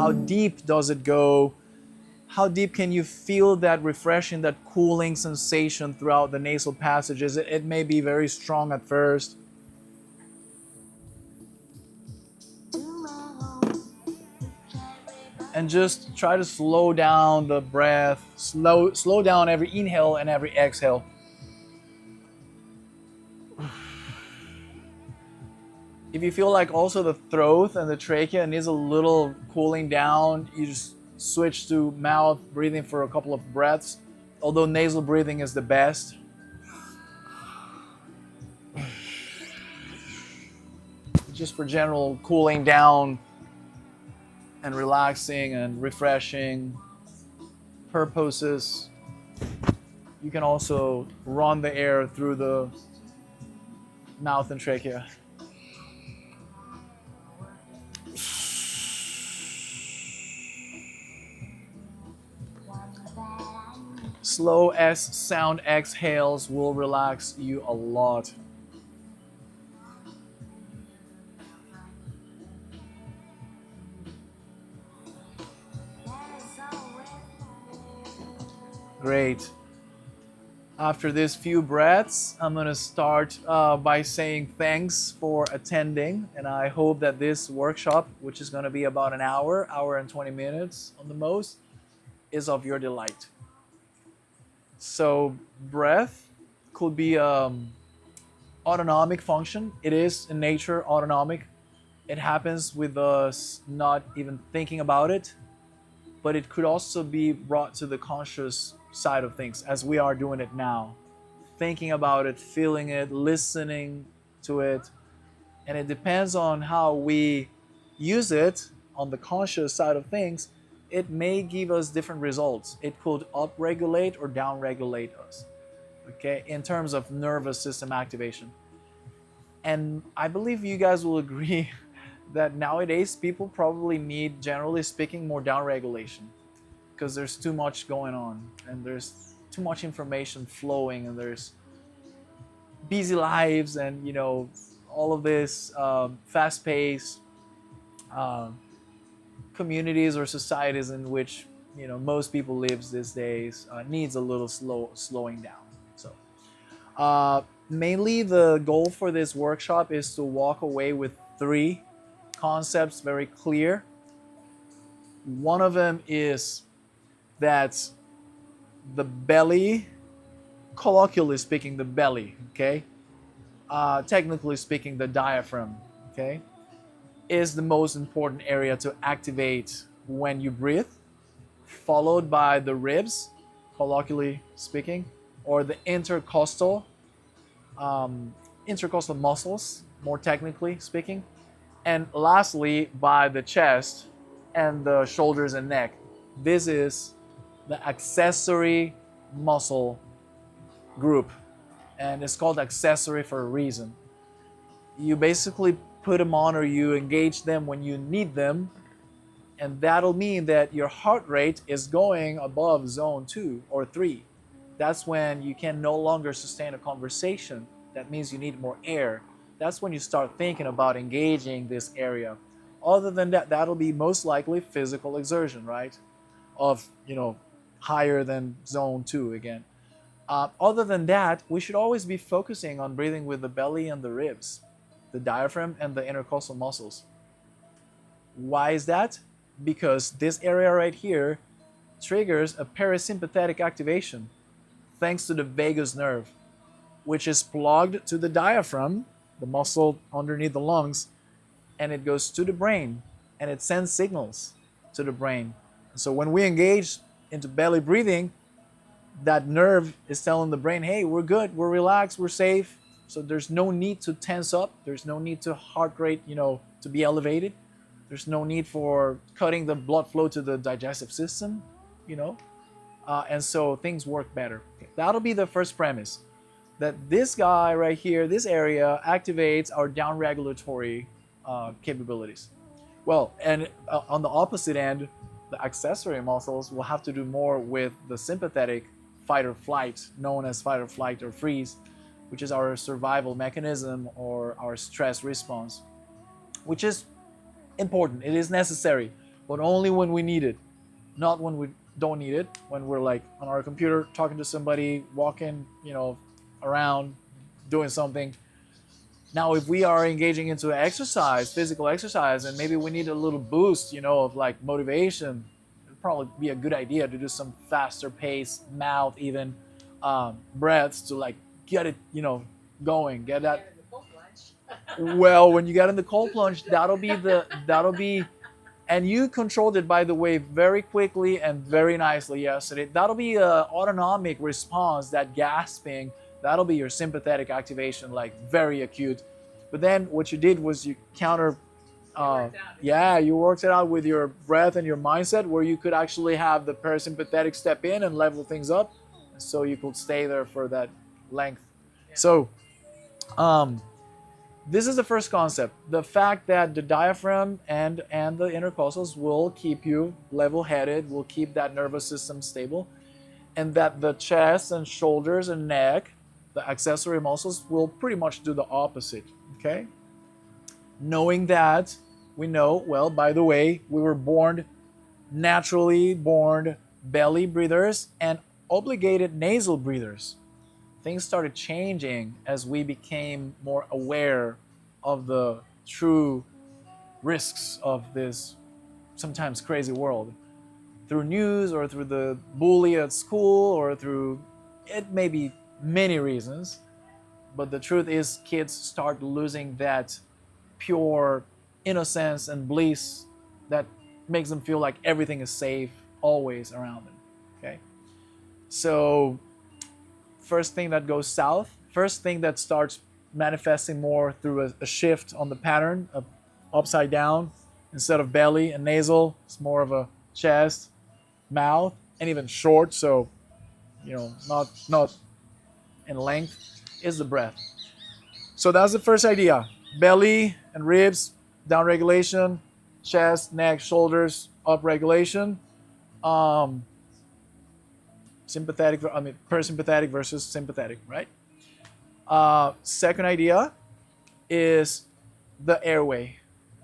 How deep does it go? How deep can you feel that refreshing, that cooling sensation throughout the nasal passages? It may be very strong at first. And just try to slow down the breath, slow down every inhale and every exhale. If you feel like also the throat and the trachea needs a little cooling down, you just switch to mouth breathing for a couple of breaths, although nasal breathing is the best. Just for general cooling down and relaxing and refreshing purposes. You can also run the air through the mouth and trachea. Slow S sound exhales will relax you a lot. Great. After these few breaths, I'm going to start by saying thanks for attending. And I hope that this workshop, which is going to be about an hour and 20 minutes on the most, is of your delight. So breath could be autonomic function. It is in nature autonomic. It happens with us not even thinking about it, but it could also be brought to the conscious side of things as we are doing it now. Thinking about it, feeling it, listening to it. And it depends on how we use it on the conscious side of things. It may give us different results. It could upregulate or downregulate us, okay, in terms of nervous system activation. And I believe you guys will agree that nowadays people probably need, generally speaking, more downregulation because there's too much going on and there's too much information flowing and there's busy lives and, you know, all of this fast-paced communities or societies in which, you know, most people live these days needs a little slowing down. So mainly the goal for this workshop is to walk away with 3 concepts very clear. One of them is that the belly, colloquially speaking, the belly, okay, technically speaking, the diaphragm, okay, is the most important area to activate when you breathe, followed by the ribs, colloquially speaking, or the intercostal muscles, more technically speaking, and lastly by the chest and the shoulders and neck. This is the accessory muscle group, and it's called accessory for a reason. You basically put them on or you engage them when you need them, and that'll mean that your heart rate is going above zone 2 or 3. That's when you can no longer sustain a conversation. That means you need more air. That's when you start thinking about engaging this area. Other than that, that'll be most likely physical exertion, right? Of, you know, higher than zone 2 again. Other than that, we should always be focusing on breathing with the belly and the ribs, the diaphragm and the intercostal muscles. Why is that? Because this area right here triggers a parasympathetic activation thanks to the vagus nerve, which is plugged to the diaphragm, the muscle underneath the lungs, and it goes to the brain and it sends signals to the brain. So when we engage into belly breathing, that nerve is telling the brain, hey, we're good, we're relaxed, we're safe. So there's no need to tense up. There's no need to heart rate, you know, to be elevated. There's no need for cutting the blood flow to the digestive system, you know. And so things work better. Okay. That'll be the first premise, that this guy right here, this area, activates our downregulatory capabilities. Well, and on the opposite end, the accessory muscles will have to do more with the sympathetic fight or flight, known as fight or flight or freeze, which is our survival mechanism or our stress response, which is important. It is necessary. but only when we need it, not when we don't need it. When we're like on our computer talking to somebody, walking, around, doing something. Now, if we are engaging into exercise, physical exercise, and maybe we need a little boost, of like motivation, it'd probably be a good idea to do some faster pace, mouth even, breaths to like get it, going, get that. Well, when you get in the cold plunge, that'll be, and you controlled it, by the way, very quickly and very nicely yesterday. That'll be a autonomic response, that gasping. That'll be your sympathetic activation, like very acute. But then what you did was you counter, yeah, you worked it out with your breath and your mindset, where you could actually have the parasympathetic step in and level things up, so you could stay there for that length. So, this is the first concept. The fact that the diaphragm and the intercostals will keep you level-headed, will keep that nervous system stable, and that the chest and shoulders and neck, the accessory muscles, will pretty much do the opposite, okay? Knowing that, we know, well, by the way, we were naturally born belly breathers and obligated nasal breathers. Things started changing as we became more aware of the true risks of this sometimes crazy world. Through news, or through the bully at school, or through, it may be many reasons, but the truth is kids start losing that pure innocence and bliss that makes them feel like everything is safe always around them, okay? So, first thing that goes south, first thing that starts manifesting more through a shift on the pattern of upside down. Instead of belly and nasal, it's more of a chest, mouth, and even short, so not in length, is the breath. So that's the first idea. Belly and ribs, down regulation, chest, neck, shoulders, up regulation. Parasympathetic versus sympathetic, right? Second idea is the airway.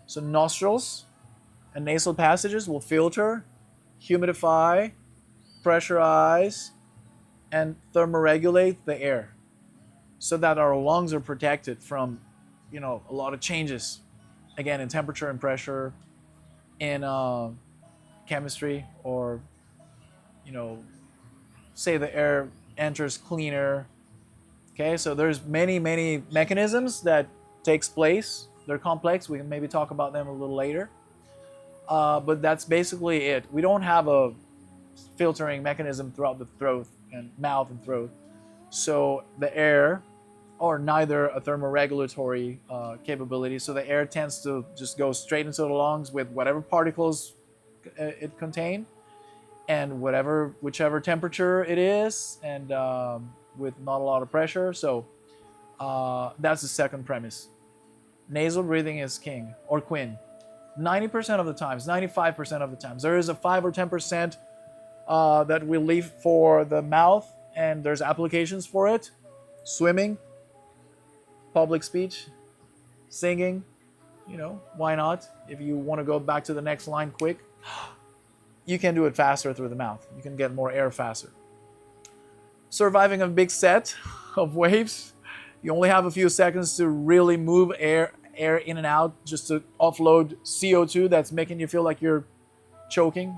So nostrils and nasal passages will filter, humidify, pressurize, and thermoregulate the air, so that our lungs are protected from, a lot of changes, again, in temperature and pressure, in chemistry, or, say the air enters cleaner. Okay, so there's many mechanisms that takes place. They're complex. We can maybe talk about them a little later. But that's basically it. We don't have a filtering mechanism throughout the throat and mouth and throat. So the air, or neither a thermoregulatory capability. So the air tends to just go straight into the lungs with whatever particles it contains, and whichever temperature it is, and with not a lot of pressure. So that's the second premise. Nasal breathing is king or queen. 90% of the times, 95% of the times. There is a 5 or 10% that we leave for the mouth, and there's applications for it. Swimming, public speech, singing, why not? If you want to go back to the next line quick, you can do it faster through the mouth. You can get more air faster. Surviving a big set of waves, you only have a few seconds to really move air in and out, just to offload CO2 that's making you feel like you're choking,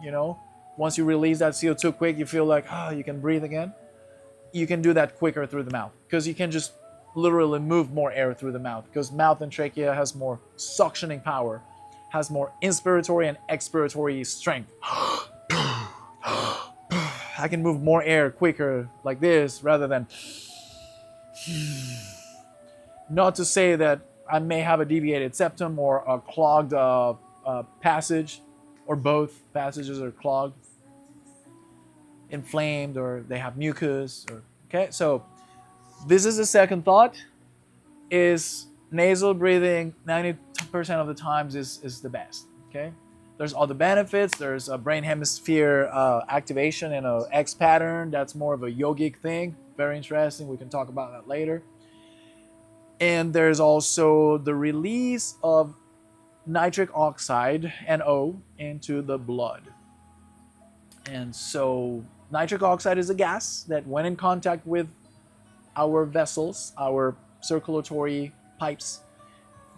Once you release that CO2 quick, you feel like, you can breathe again. You can do that quicker through the mouth, because you can just literally move more air through the mouth, because mouth and trachea has more suctioning power, has more inspiratory and expiratory strength. I can move more air quicker like this rather than... Not to say that I may have a deviated septum or a clogged passage, or both passages are clogged, inflamed, or they have mucus. Okay, so this is the second thought, is nasal breathing 90% of the times is the best. Okay, there's other benefits. There's a brain hemisphere activation in a X pattern. That's more of a yogic thing. Very interesting. We can talk about that later. And there's also the release of nitric oxide, NO, into the blood. And so nitric oxide is a gas that when in contact with our vessels, our circulatory pipes,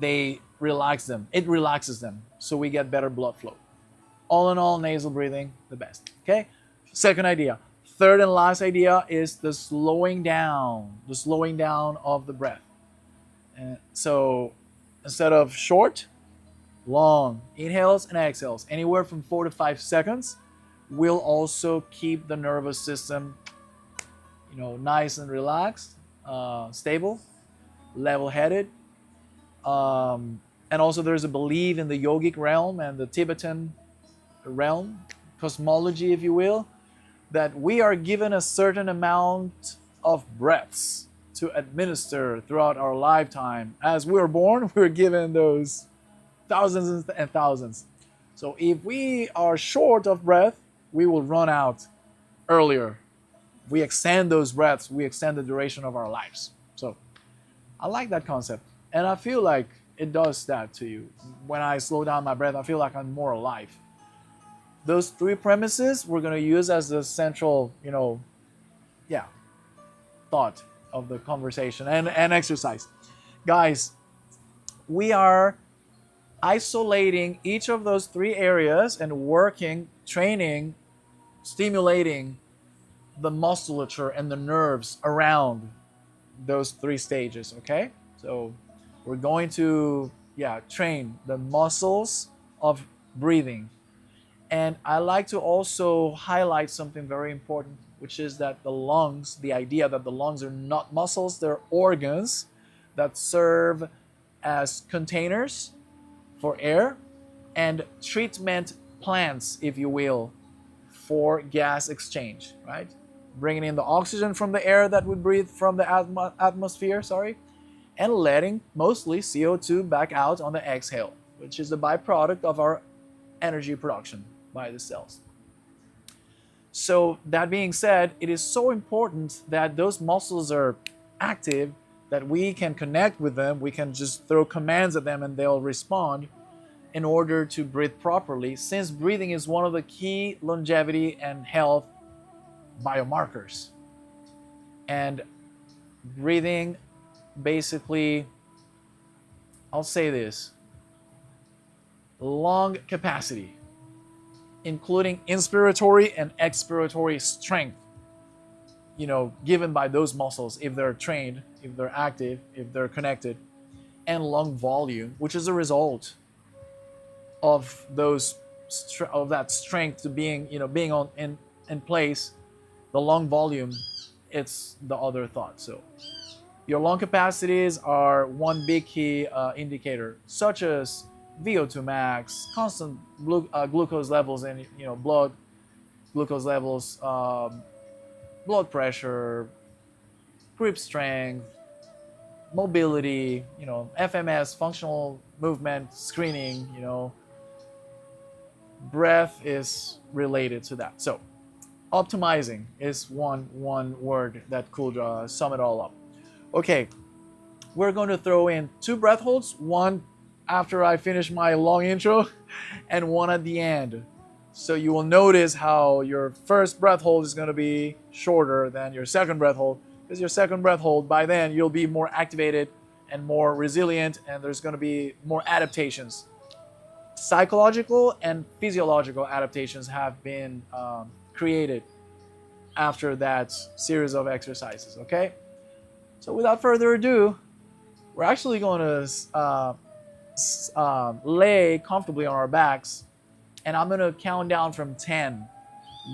they relax them. It relaxes them, so we get better blood flow. All in all, nasal breathing, the best. Okay? Second idea. Third and last idea is the slowing down of the breath. And so instead of short, long inhales and exhales, anywhere from 4 to 5 seconds, will also keep the nervous system, nice and relaxed, stable, level-headed. And also there's a belief in the yogic realm and the Tibetan realm, cosmology, if you will, that we are given a certain amount of breaths to administer throughout our lifetime. As we were born, we're given those thousands and thousands. So if we are short of breath, we will run out earlier. If we extend those breaths, we extend the duration of our lives. So I like that concept. And I feel like it does that to you. When I slow down my breath, I feel like I'm more alive. Those three premises we're going to use as the central, thought of the conversation and exercise. Guys, we are isolating each of those three areas and working, training, stimulating the musculature and the nerves around those three stages, okay? So we're going to, train the muscles of breathing. And I like to also highlight something very important, which is that the lungs, the idea that the lungs are not muscles, they're organs that serve as containers for air and treatment plants, if you will, for gas exchange, right? Bringing in the oxygen from the air that we breathe from the atmosphere, and letting mostly CO2 back out on the exhale, which is the byproduct of our energy production by the cells. So that being said, it is so important that those muscles are active, that we can connect with them, we can just throw commands at them and they'll respond in order to breathe properly, since breathing is one of the key longevity and health biomarkers. And breathing, basically, I'll say this, lung capacity, including inspiratory and expiratory strength, given by those muscles if they're trained, if they're active, if they're connected, and lung volume, which is a result of that strength to being in place. The lung volume, it's the other thought. So your lung capacities are one big key indicator, such as VO2 max, constant glucose levels in blood, glucose levels, blood pressure, grip strength, mobility, FMS, functional movement screening, breath is related to that. So optimizing is one word that could sum it all up. Okay, we're going to throw in 2 breath holds, one after I finish my long intro and one at the end. So you will notice how your first breath hold is going to be shorter than your second breath hold, because your second breath hold, by then you'll be more activated and more resilient, and there's going to be more adaptations. Psychological and physiological adaptations have been created after that series of exercises, okay? So without further ado, we're actually going to lay comfortably on our backs, and I'm going to count down from 10.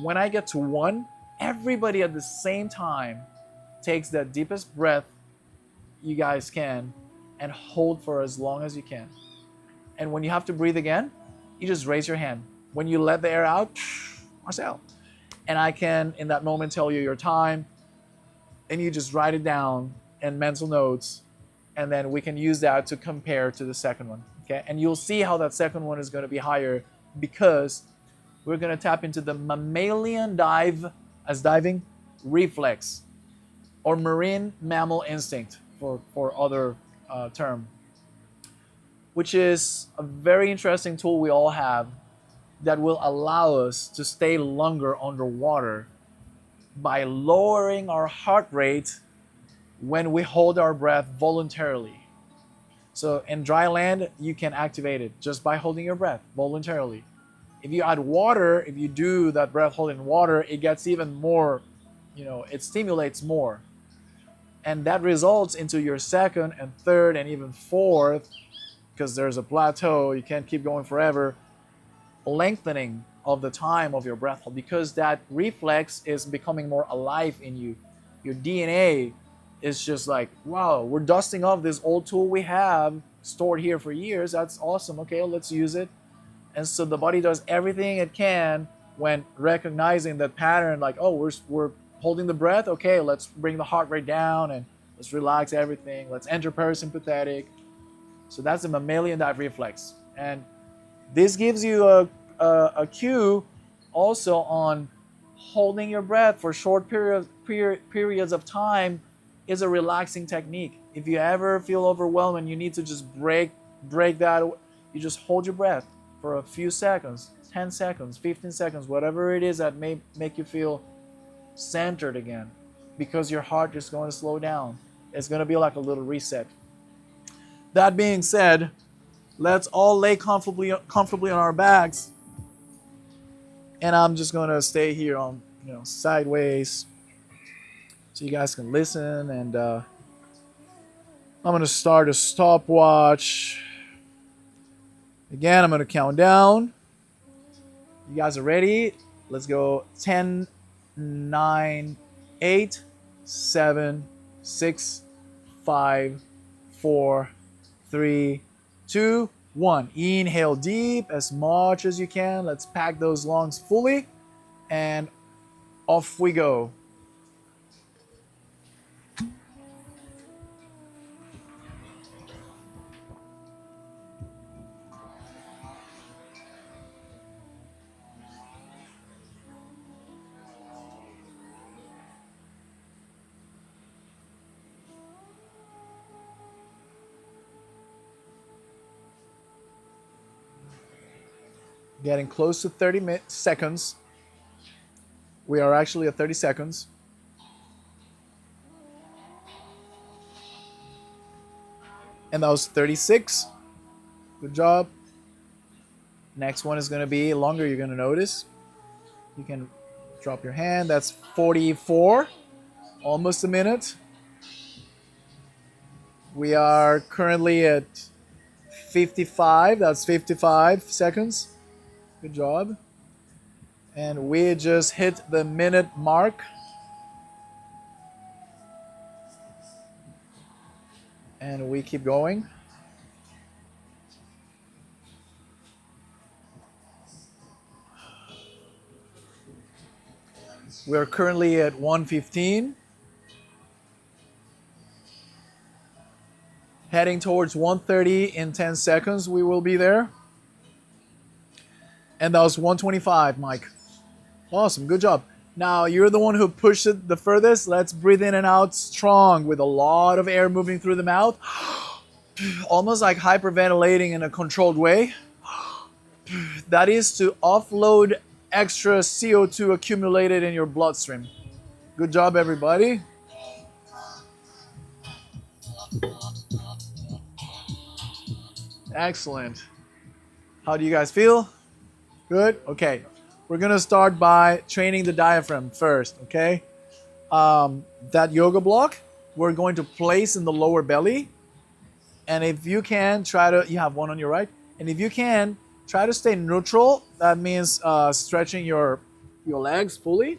When I get to 1, everybody at the same time takes the deepest breath you guys can and hold for as long as you can. And when you have to breathe again, you just raise your hand. When you let the air out, Marcel. And I can, in that moment, tell you your time, and you just write it down in mental notes, and then we can use that to compare to the second one, okay? And you'll see how that second one is going to be higher, because we're going to tap into the mammalian diving reflex, or marine mammal instinct for other term. which is a very interesting tool we all have that will allow us to stay longer underwater by lowering our heart rate when we hold our breath voluntarily. So in dry land, you can activate it just by holding your breath voluntarily. If you add water, if you do that breath hold in water, it gets even more, it stimulates more. And that results into your second and third and even fourth, because there's a plateau, you can't keep going forever, lengthening of the time of your breath hold, because that reflex is becoming more alive in you. Your DNA is just like, wow, we're dusting off this old tool we have stored here for years. That's awesome. Okay, let's use it. And so the body does everything it can when recognizing that pattern, like, oh, we're holding the breath. Okay, let's bring the heart rate down and let's relax everything. Let's enter parasympathetic. So that's the mammalian dive reflex. And this gives you a cue also on holding your breath for short periods of time is a relaxing technique. If you ever feel overwhelmed and you need to just break that, you just hold your breath for a few seconds, 10 seconds, 15 seconds, whatever it is that may make you feel centered again, because your heart is going to slow down. It's going to be like a little reset. That being said, let's all lay comfortably on our backs, and I'm just going to stay here on, sideways, so you guys can listen. And I'm going to start a stopwatch. Again, I'm going to count down. You guys are ready? Let's go. 10, 9, 8, 7, 6, 5, 4, 3, 2, 1. Inhale deep as much as you can. Let's pack those lungs fully, and off we go. Getting close to 30 seconds. We are actually at 30 seconds. And that was 36. Good job. Next one is going to be longer, you're going to notice. You can drop your hand. That's 44. Almost a minute. We are currently at 55. That's 55 seconds. Good job. And we just hit the minute mark. And we keep going. We're currently at 1:15. Heading towards 1:30 in 10 seconds. We will be there. And that was 1:25, Mike. Awesome, good job. Now, you're the one who pushed it the furthest. Let's breathe in and out strong with a lot of air moving through the mouth. Almost like hyperventilating in a controlled way. That is to offload extra CO2 accumulated in your bloodstream. Good job, everybody. Excellent. How do you guys feel? Good? Okay. We're going to start by training the diaphragm first, okay? That yoga block, we're going to place in the lower belly. And if you can, you have one on your right. And if you can, try to stay neutral. That means stretching your legs fully.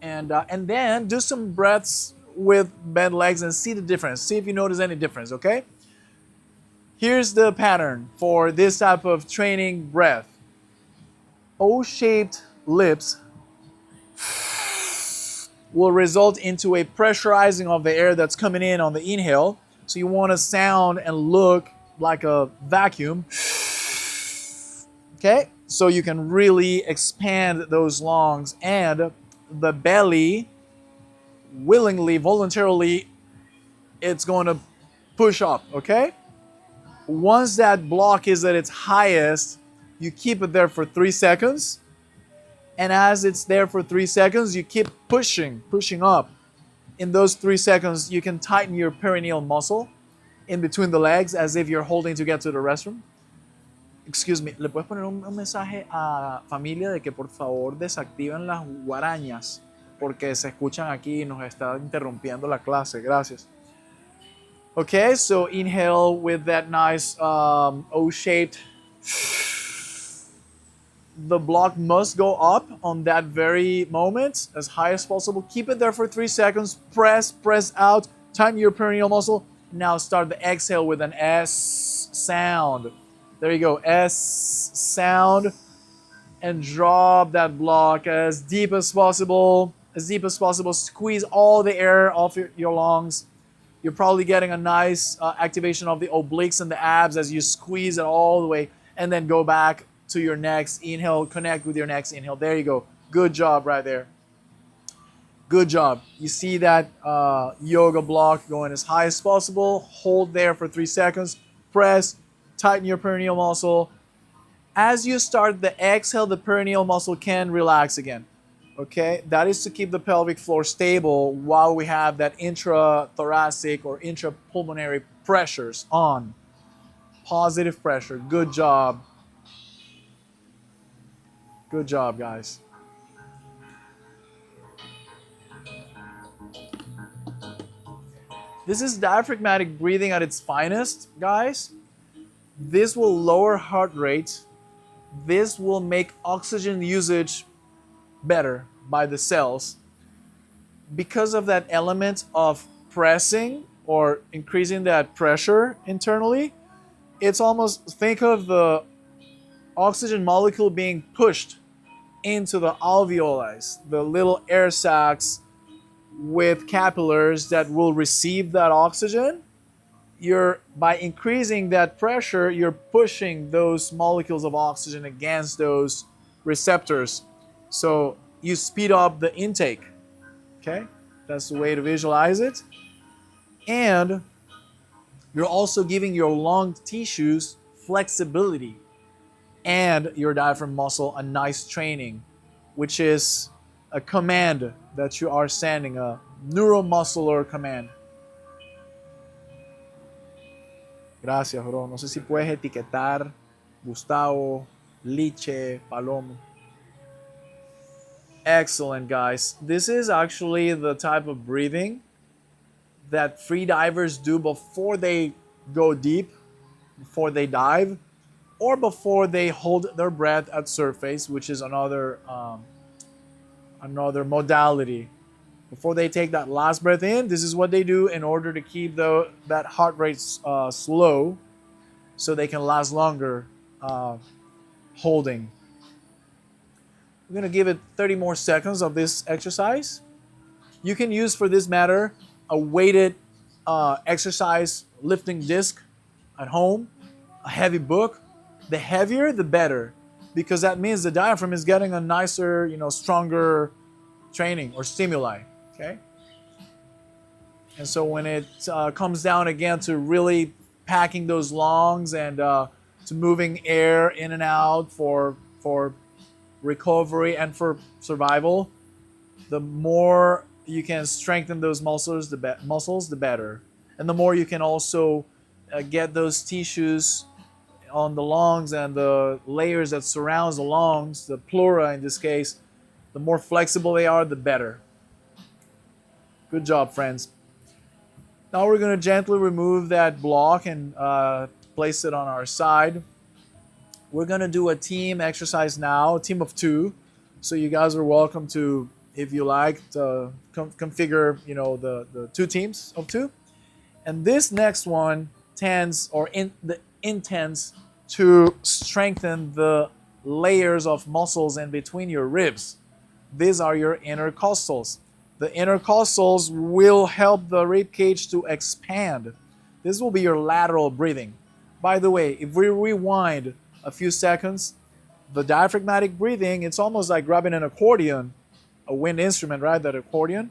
And then do some breaths with bent legs and see the difference. See if you notice any difference, okay? Here's the pattern for this type of training breath. O-shaped lips will result into a pressurizing of the air that's coming in on the inhale. So you want to sound and look like a vacuum. Okay? So you can really expand those lungs, and the belly willingly, voluntarily, it's going to push up, okay? Once that block is at its highest, you keep it there for 3 seconds. And as it's there for 3 seconds, you keep pushing up. In those 3 seconds, you can tighten your perineal muscle in between the legs as if you're holding to get to the restroom. Excuse me, ¿le puedes poner un mensaje a familia de que por favor desactiven las guarañas? Porque se escuchan aquí y nos está interrumpiendo la clase. Gracias. Okay, so inhale with that nice O-shaped. The block must go up on that very moment as high as possible. Keep it there for 3 seconds. Press out. Tighten your perineal muscle. Now start the exhale with an S sound. There you go, S sound. And drop that block as deep as possible. As deep as possible. Squeeze all the air off your lungs. You're probably getting a nice activation of the obliques and the abs as you squeeze it all the way. And then go back to your next inhale. Connect with your next inhale. There you go. Good job right there. Good job. You see that yoga block going as high as possible. Hold there for 3 seconds. Press. Tighten your perineal muscle. As you start the exhale, the perineal muscle can relax again. Okay? That is to keep the pelvic floor stable while we have that intrathoracic or intrapulmonary pressures on. Positive pressure. Good job. Good job, guys. This is diaphragmatic breathing at its finest, guys. This will lower heart rate. This will make oxygen usage better by the cells. Because of that element of pressing or increasing that pressure internally, it's almost, think of the oxygen molecule being pushed into the alveoli, the little air sacs with capillaries that will receive that oxygen. By increasing that pressure, you're pushing those molecules of oxygen against those receptors. So you speed up the intake. Okay? That's the way to visualize it. And you're also giving your lung tissues flexibility and your diaphragm muscle a nice training, which is a command that you are sending, a neuromuscular command. Gracias, bro. No sé si puedes etiquetar Gustavo, Liche, Palomo. Excellent, guys. This is actually the type of breathing that free divers do before they go deep, before they dive, or before they hold their breath at surface, which is another modality. Before they take that last breath in, this is what they do in order to keep that heart rate slow so they can last longer holding. We're going to give it 30 more seconds of this exercise. You can use, for this matter, a weighted exercise lifting disc at home, a heavy book. The heavier, the better, because that means the diaphragm is getting a nicer, stronger training or stimuli. Okay? And so when it comes down again to really packing those lungs and to moving air in and out for recovery and for survival, the more you can strengthen those muscles, the better. And the more you can also get those tissues on the lungs and the layers that surrounds the lungs, the pleura in this case, the more flexible they are, the better. Good job, friends. Now we're going to gently remove that block and place it on our side. We're going to do a team exercise now, a team of 2. So you guys are welcome to, if you like, to configure, the 2 teams of 2. And this next one intends to strengthen the layers of muscles in between your ribs. These are your intercostals. The intercostals will help the rib cage to expand. This will be your lateral breathing. By the way, if we rewind a few seconds, the diaphragmatic breathing, it's almost like grabbing an accordion, a wind instrument, right? That accordion,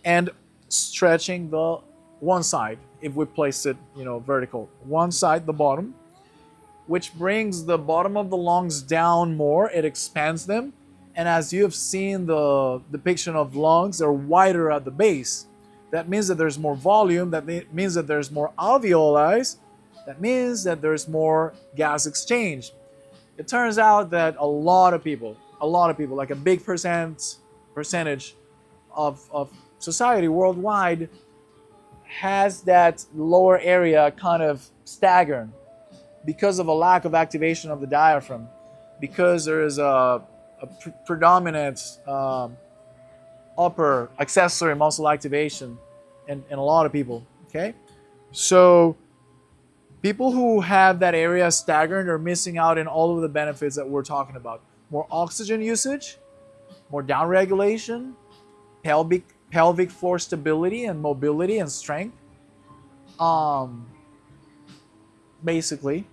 and stretching the one side. If we place it, vertical, one side, the bottom, which brings the bottom of the lungs down more. It expands them. And as you have seen the depiction of lungs, they're wider at the base. That means that there's more volume. That means that there's more alveoli. That means that there's more gas exchange. It turns out that a lot of people, like a big percentage of society worldwide has that lower area kind of staggered because of a lack of activation of the diaphragm, because there is a predominant upper accessory muscle activation in a lot of people, okay? So people who have that area staggered are missing out in all of the benefits that we're talking about. More oxygen usage, more downregulation, pelvic floor stability and mobility and strength. Basically,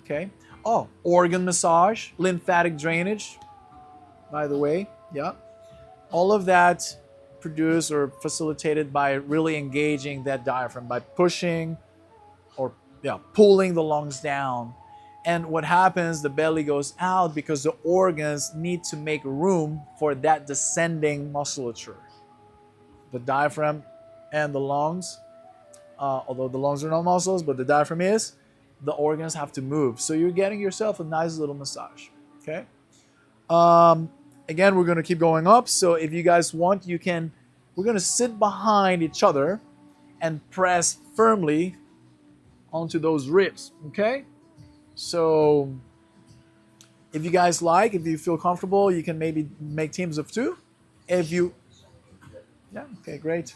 okay? Oh, organ massage, lymphatic drainage, by the way, yeah. All of that produced or facilitated by really engaging that diaphragm, by pushing or pulling the lungs down. And what happens, the belly goes out because the organs need to make room for that descending musculature. The diaphragm and the lungs, although the lungs are not muscles, but the diaphragm is, the organs have to move. So you're getting yourself a nice little massage, okay? Again, we're gonna keep going up. So if you guys want, we're gonna sit behind each other and press firmly onto those ribs, okay? So if you guys like, if you feel comfortable, you can maybe make teams of 2. Yeah, okay, great.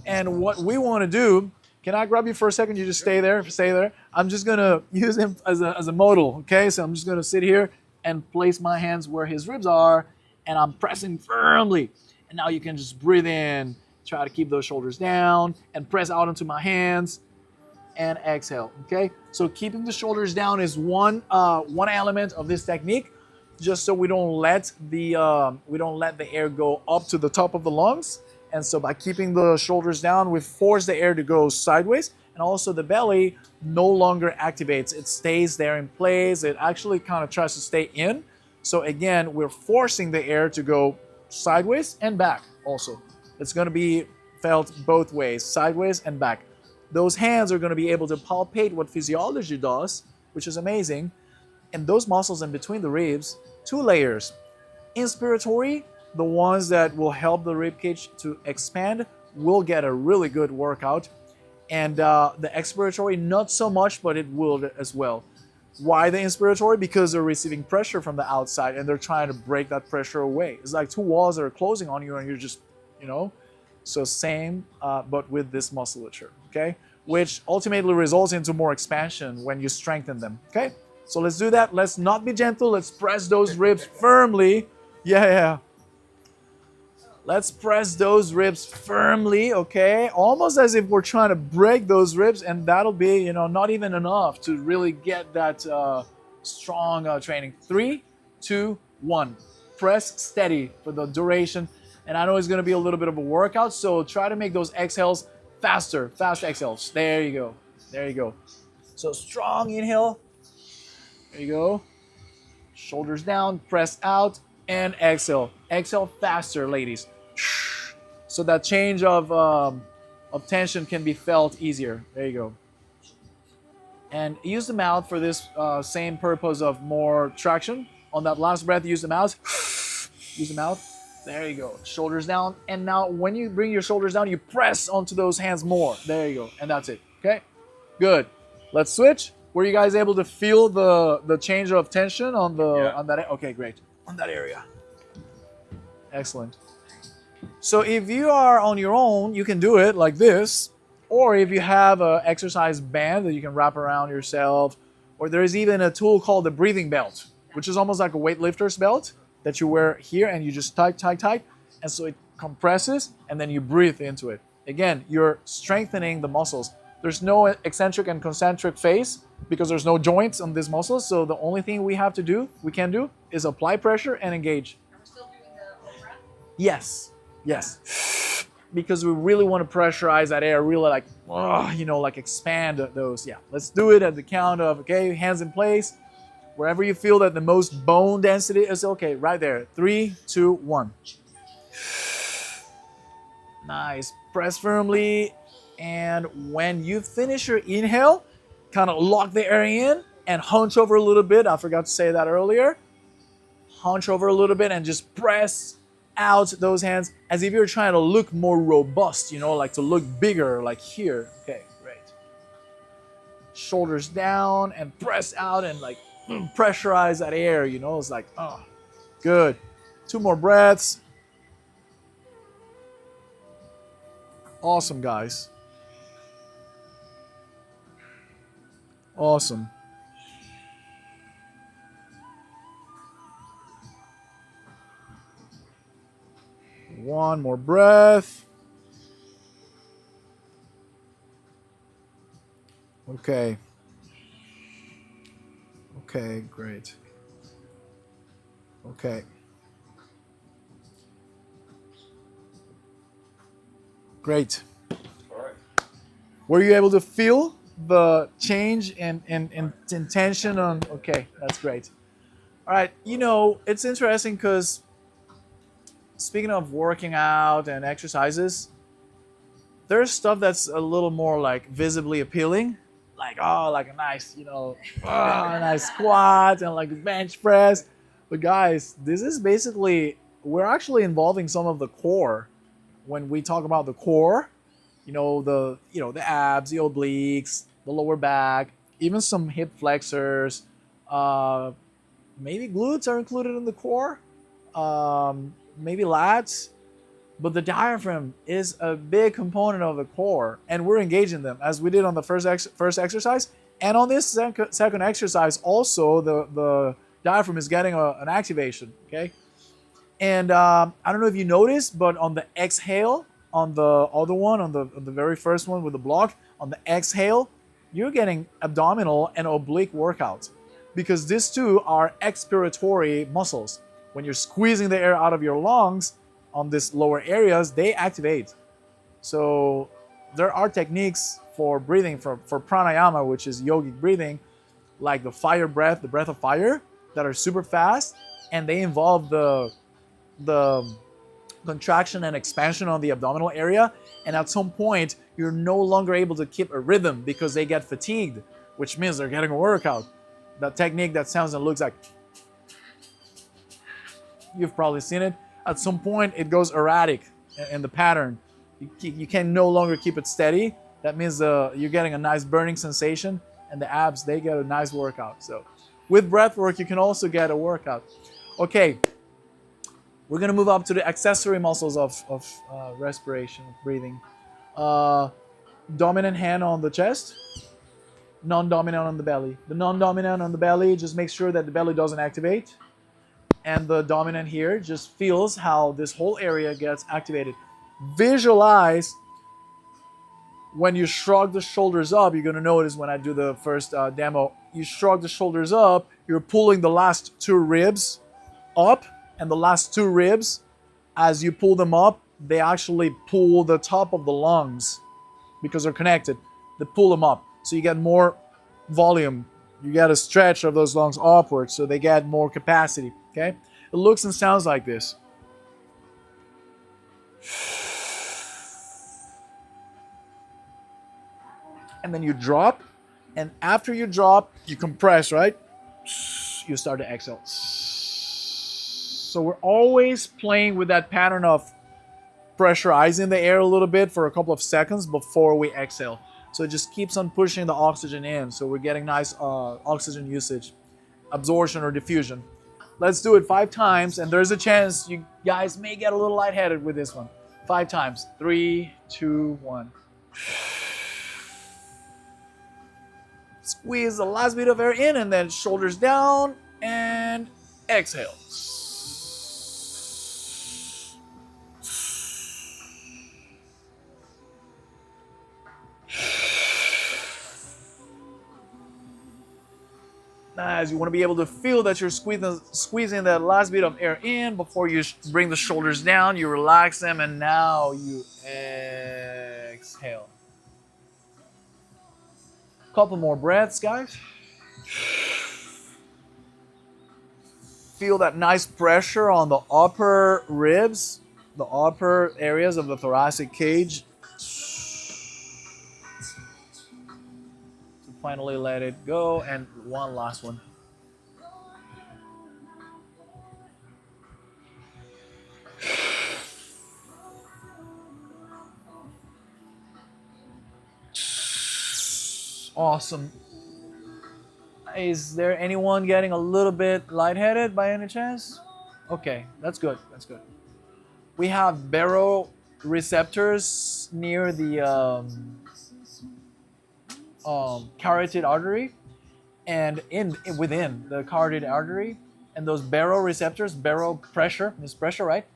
And what we want to do, can I grab you for a second? You just stay there. I'm just gonna use him as a model, okay? So I'm just gonna sit here and place my hands where his ribs are, and I'm pressing firmly. And now you can just breathe in, try to keep those shoulders down, and press out into my hands, and exhale, okay? So keeping the shoulders down is one element of this technique, just so we don't let the air go up to the top of the lungs. And so by keeping the shoulders down, we force the air to go sideways, and also the belly no longer activates. It stays there in place. It actually kind of tries to stay in. So again, we're forcing the air to go sideways and back also. It's going to be felt both ways, sideways and back. Those hands are going to be able to palpate what physiology does, which is amazing. And those muscles in between the ribs, 2 layers. Inspiratory, the ones that will help the rib cage to expand, will get a really good workout. And the expiratory, not so much, but it will as well. Why the inspiratory? Because they're receiving pressure from the outside and they're trying to break that pressure away. It's like 2 walls that are closing on you and you're just, So same, but with this musculature, okay? Which ultimately results into more expansion when you strengthen them, okay? So let's do that. Let's not be gentle. Let's press those ribs firmly. Yeah. Let's press those ribs firmly, okay? Almost as if we're trying to break those ribs, and that'll be, not even enough to really get that strong training. 3, 2, 1. Press steady for the duration. And I know it's going to be a little bit of a workout, so try to make those exhales faster. Fast exhales. There you go. So strong inhale. There you go. Shoulders down, press out, and exhale. Exhale faster, ladies. So that change of tension can be felt easier. There you go. And use the mouth for this same purpose of more traction. On that last breath, use the mouth. Use the mouth. There you go. Shoulders down. And now when you bring your shoulders down, you press onto those hands more. There you go. And that's it. Okay? Good. Let's switch. Were you guys able to feel the change of tension on that? Okay, great. On that area. Excellent. So if you are on your own, you can do it like this. Or if you have an exercise band that you can wrap around yourself, or there is even a tool called the breathing belt, which is almost like a weightlifter's belt that you wear here, and you just tight, and so it compresses, and then you breathe into it. Again, you're strengthening the muscles. There's no eccentric and concentric phase because there's no joints on these muscles, so the only thing we can do, is apply pressure and engage. Are we still doing the full breath? Yes. Because we really want to pressurize that air, really like you know, like expand those. Yeah, let's do it at the count of, okay, hands in place. Wherever you feel that the most bone density is, okay, right there. 3, 2, 1. Nice. Press firmly. And when you finish your inhale, kind of lock the air in and hunch over a little bit. I forgot to say that earlier. Hunch over a little bit and just press out those hands as if you're trying to look more robust, you know, like to look bigger, like here. Okay, great. Shoulders down and press out and like pressurize that air, you know, it's like, oh, good. 2 more breaths. Awesome, guys. Awesome. One more breath. Okay. Okay, great. Okay. Great. All right. Were you able to feel the change in tension on? Okay, that's great. All right, you know, it's interesting because speaking of working out and exercises, there's stuff that's a little more like visibly appealing, like, oh, like a nice, you know, a nice squat and like a bench press. But guys, this is basically, we're actually involving some of the core. When we talk about the core, the abs, the obliques, the lower back, even some hip flexors, maybe glutes are included in the core, maybe lats, but the diaphragm is a big component of the core, and we're engaging them as we did on the first exercise, and on this second exercise also the diaphragm is getting an activation. Okay. And I don't know if you noticed, but on the exhale, on the other one, on the very first one with the block, on the exhale, you're getting abdominal and oblique workouts because these two are expiratory muscles. When you're squeezing the air out of your lungs on these lower areas, they activate. So there are techniques for breathing, for pranayama, which is yogic breathing, like the fire breath, the breath of fire, that are super fast, and they involve the contraction and expansion on the abdominal area, and at some point you're no longer able to keep a rhythm because they get fatigued, which means they're getting a workout. That technique that sounds and looks like, you've probably seen it. At some point it goes erratic in the pattern. You can no longer keep it steady. That means you're getting a nice burning sensation, and the abs, they get a nice workout. So with breath work you can also get a workout. Okay, we're going to move up to the accessory muscles of respiration, breathing. Dominant hand on the chest, non-dominant on the belly. The non-dominant on the belly just makes sure that the belly doesn't activate. And the dominant here just feels how this whole area gets activated. Visualize when you shrug the shoulders up. You're going to notice when I do the first demo, you shrug the shoulders up, you're pulling the last 2 ribs up. And the last 2 ribs, as you pull them up, they actually pull the top of the lungs because they're connected. They pull them up. So you get more volume. You get a stretch of those lungs upwards, so they get more capacity. Okay? It looks and sounds like this. And then you drop. And after you drop, you compress, right? You start to exhale. So we're always playing with that pattern of pressurizing the air a little bit for a couple of seconds before we exhale. So it just keeps on pushing the oxygen in. So we're getting nice oxygen usage, absorption or diffusion. Let's do it 5 times. And there's a chance you guys may get a little lightheaded with this one. 5 times. 3, 2, 1. Squeeze the last bit of air in and then shoulders down and exhale. Nice. You want to be able to feel that you're squeezing that last bit of air in before you bring the shoulders down. You relax them, and now you exhale. Couple more breaths, guys. Feel that nice pressure on the upper ribs, the upper areas of the thoracic cage. To finally let it go, and one last one. Awesome. Is there anyone getting a little bit lightheaded by any chance? Okay, that's good. That's good. We have baroreceptors near the carotid artery, and within the carotid artery, and those baroreceptors, baro pressure, this pressure, right,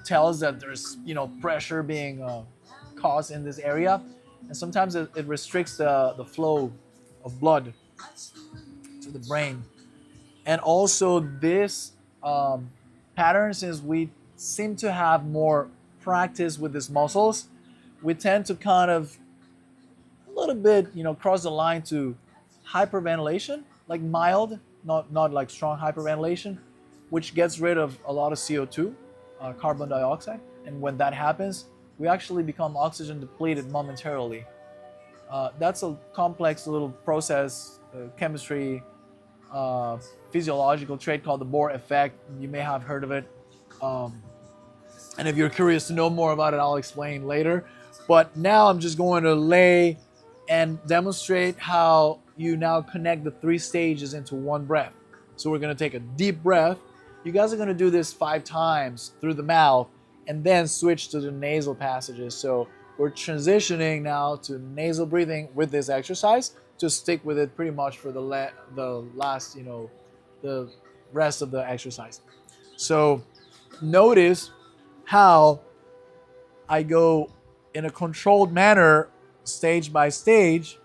tells that there's pressure being caused in this area, and sometimes it restricts the flow of blood to the brain. And also this pattern, since we seem to have more practice with these muscles, we tend to kind of a little bit, cross the line to hyperventilation, like mild, not like strong hyperventilation, which gets rid of a lot of CO2, carbon dioxide. And when that happens, we actually become oxygen depleted momentarily. That's a complex little process, chemistry, physiological trait called the Bohr effect. You may have heard of it. And if you're curious to know more about it, I'll explain later. But now I'm just going to lay and demonstrate how you now connect the 3 stages into one breath. So we're going to take a deep breath. You guys are going to do this 5 times through the mouth and then switch to the nasal passages. So we're transitioning now to nasal breathing with this exercise. To stick with it pretty much for the last, the rest of the exercise. So notice how I go in a controlled manner, stage by stage,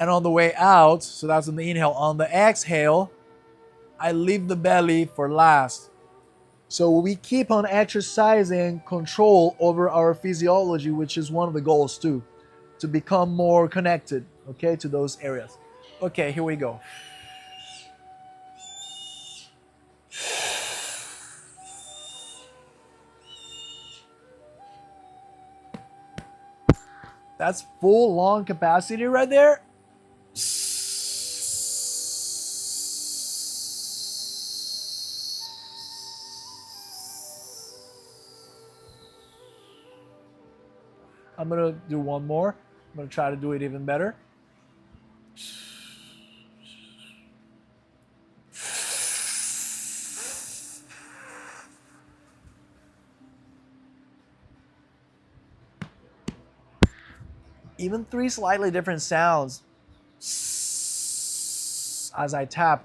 and on the way out, so that's on the inhale, on the exhale, I leave the belly for last. So we keep on exercising control over our physiology, which is one of the goals too, to become more connected, okay, to those areas. Okay, here we go. That's full lung capacity right there. I'm gonna do one more. I'm gonna try to do it even better. Even 3 slightly different sounds as I tap.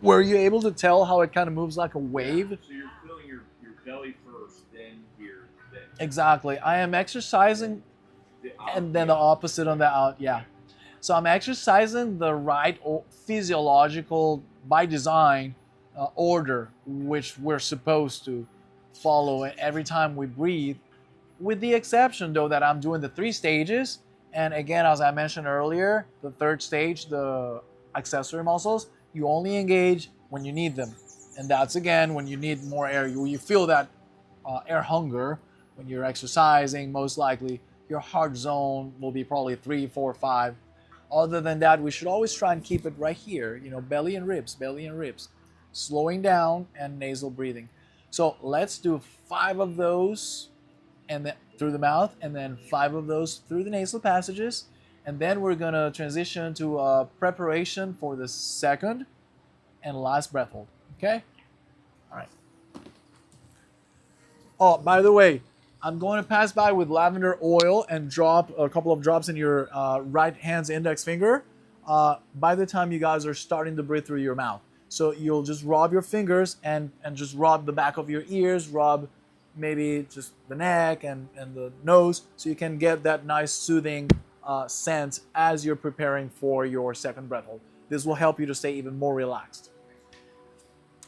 Were you able to tell how it kind of moves like a wave? Yeah, so you're feeling your belly first, then here, then. Exactly. I am exercising and then the opposite on the out. Yeah. So I'm exercising the right physiological, by design, order which we're supposed to follow every time we breathe, with the exception though that I'm doing the 3 stages. And again, as I mentioned earlier, the 3rd stage, the accessory muscles, you only engage when you need them. And that's again when you need more air. You feel that air hunger when you're exercising. Most likely your heart zone will be probably 3, 4, 5. Other than that, we should always try and keep it right here, belly and ribs, slowing down and nasal breathing. So let's do 5 of those and then through the mouth, and then 5 of those through the nasal passages. And then we're gonna transition to a preparation for the 2nd and last breath hold. Okay? All right. Oh, by the way, I'm going to pass by with lavender oil and drop a couple of drops in your right hand's index finger by the time you guys are starting to breathe through your mouth. So you'll just rub your fingers and just rub the back of your ears, rub maybe just the neck and the nose, so you can get that nice soothing scent as you're preparing for your 2nd breath hold. This will help you to stay even more relaxed.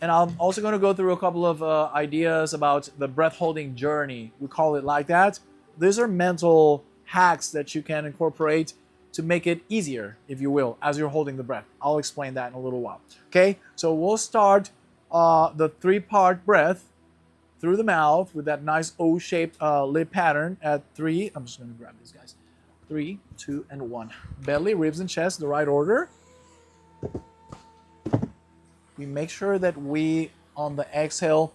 And I'm also going to go through a couple of ideas about the breath holding journey. We call it like that. These are mental hacks that you can incorporate to make it easier, if you will, as you're holding the breath. I'll explain that in a little while. Okay, so we'll start the 3-part breath through the mouth with that nice O-shaped lip pattern at 3. I'm just going to grab these guys. 3, 2, and 1. Belly, ribs, and chest, the right order. We make sure that we, on the exhale,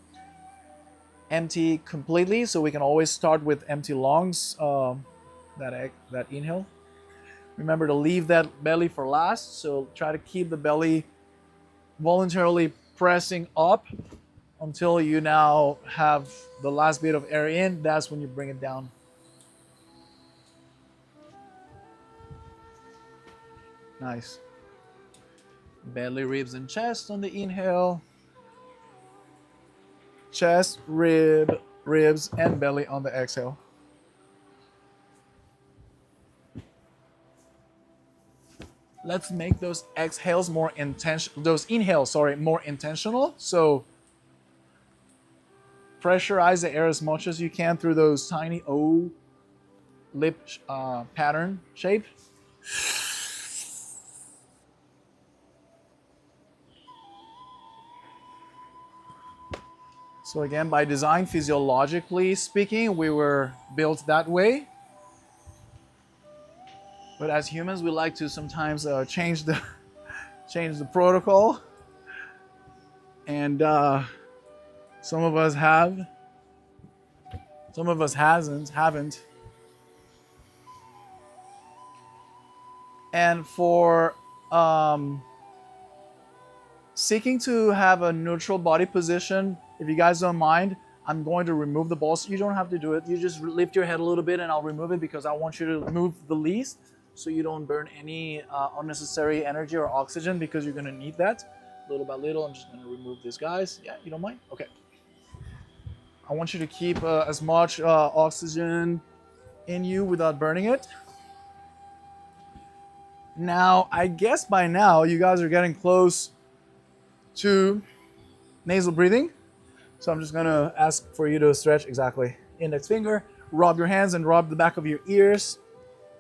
empty completely, so we can always start with empty lungs, that inhale. Remember to leave that belly for last, so try to keep the belly voluntarily pressing up until you now have the last bit of air in. That's when you bring it down. Nice. Belly, ribs, and chest on the inhale. Chest, ribs, and belly on the exhale. Let's make those exhales more intentional, those inhales, sorry, more intentional. So pressurize the air as much as you can through those tiny O lip pattern shape. So again, by design, physiologically speaking, we were built that way. But as humans, we like to sometimes change the protocol, and some of us have, some of us haven't. And for seeking to have a neutral body position, if you guys don't mind, I'm going to remove the balls. You don't have to do it. You just lift your head a little bit and I'll remove it because I want you to move the least so you don't burn any unnecessary energy or oxygen because you're going to need that little by little. I'm just going to remove these guys. Yeah, you don't mind? Okay. I want you to keep as much oxygen in you without burning it. Now, I guess by now you guys are getting close to nasal breathing. So I'm just gonna ask for you to stretch exactly. Index finger, rub your hands and rub the back of your ears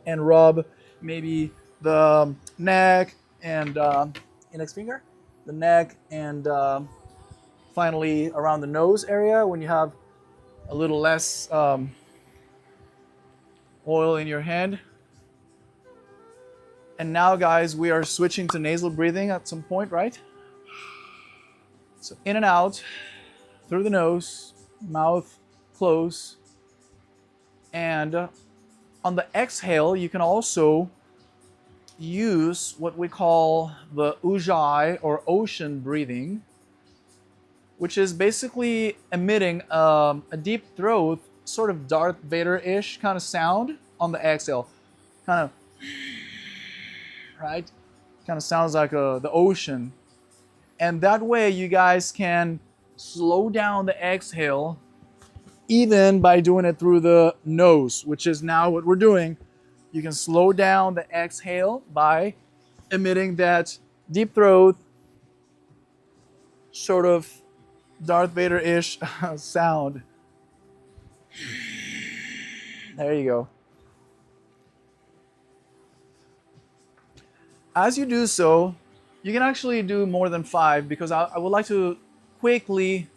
and rub maybe the neck and index finger, the neck and finally around the nose area when you have a little less oil in your hand. And now guys, we are switching to nasal breathing at some point, right? So in and out, through the nose, mouth close. And on the exhale, you can also use what we call the ujjayi or ocean breathing, which is basically emitting a deep throat, sort of Darth Vader-ish kind of sound on the exhale. Kind of, right? Kind of sounds like the ocean. And that way you guys can slow down the exhale even by doing it through the nose, which is now what we're doing. You can slow down the exhale by emitting that deep throat, sort of Darth Vader-ish sound. There you go. As you do so, you can actually do more than 5 because I would like to quickly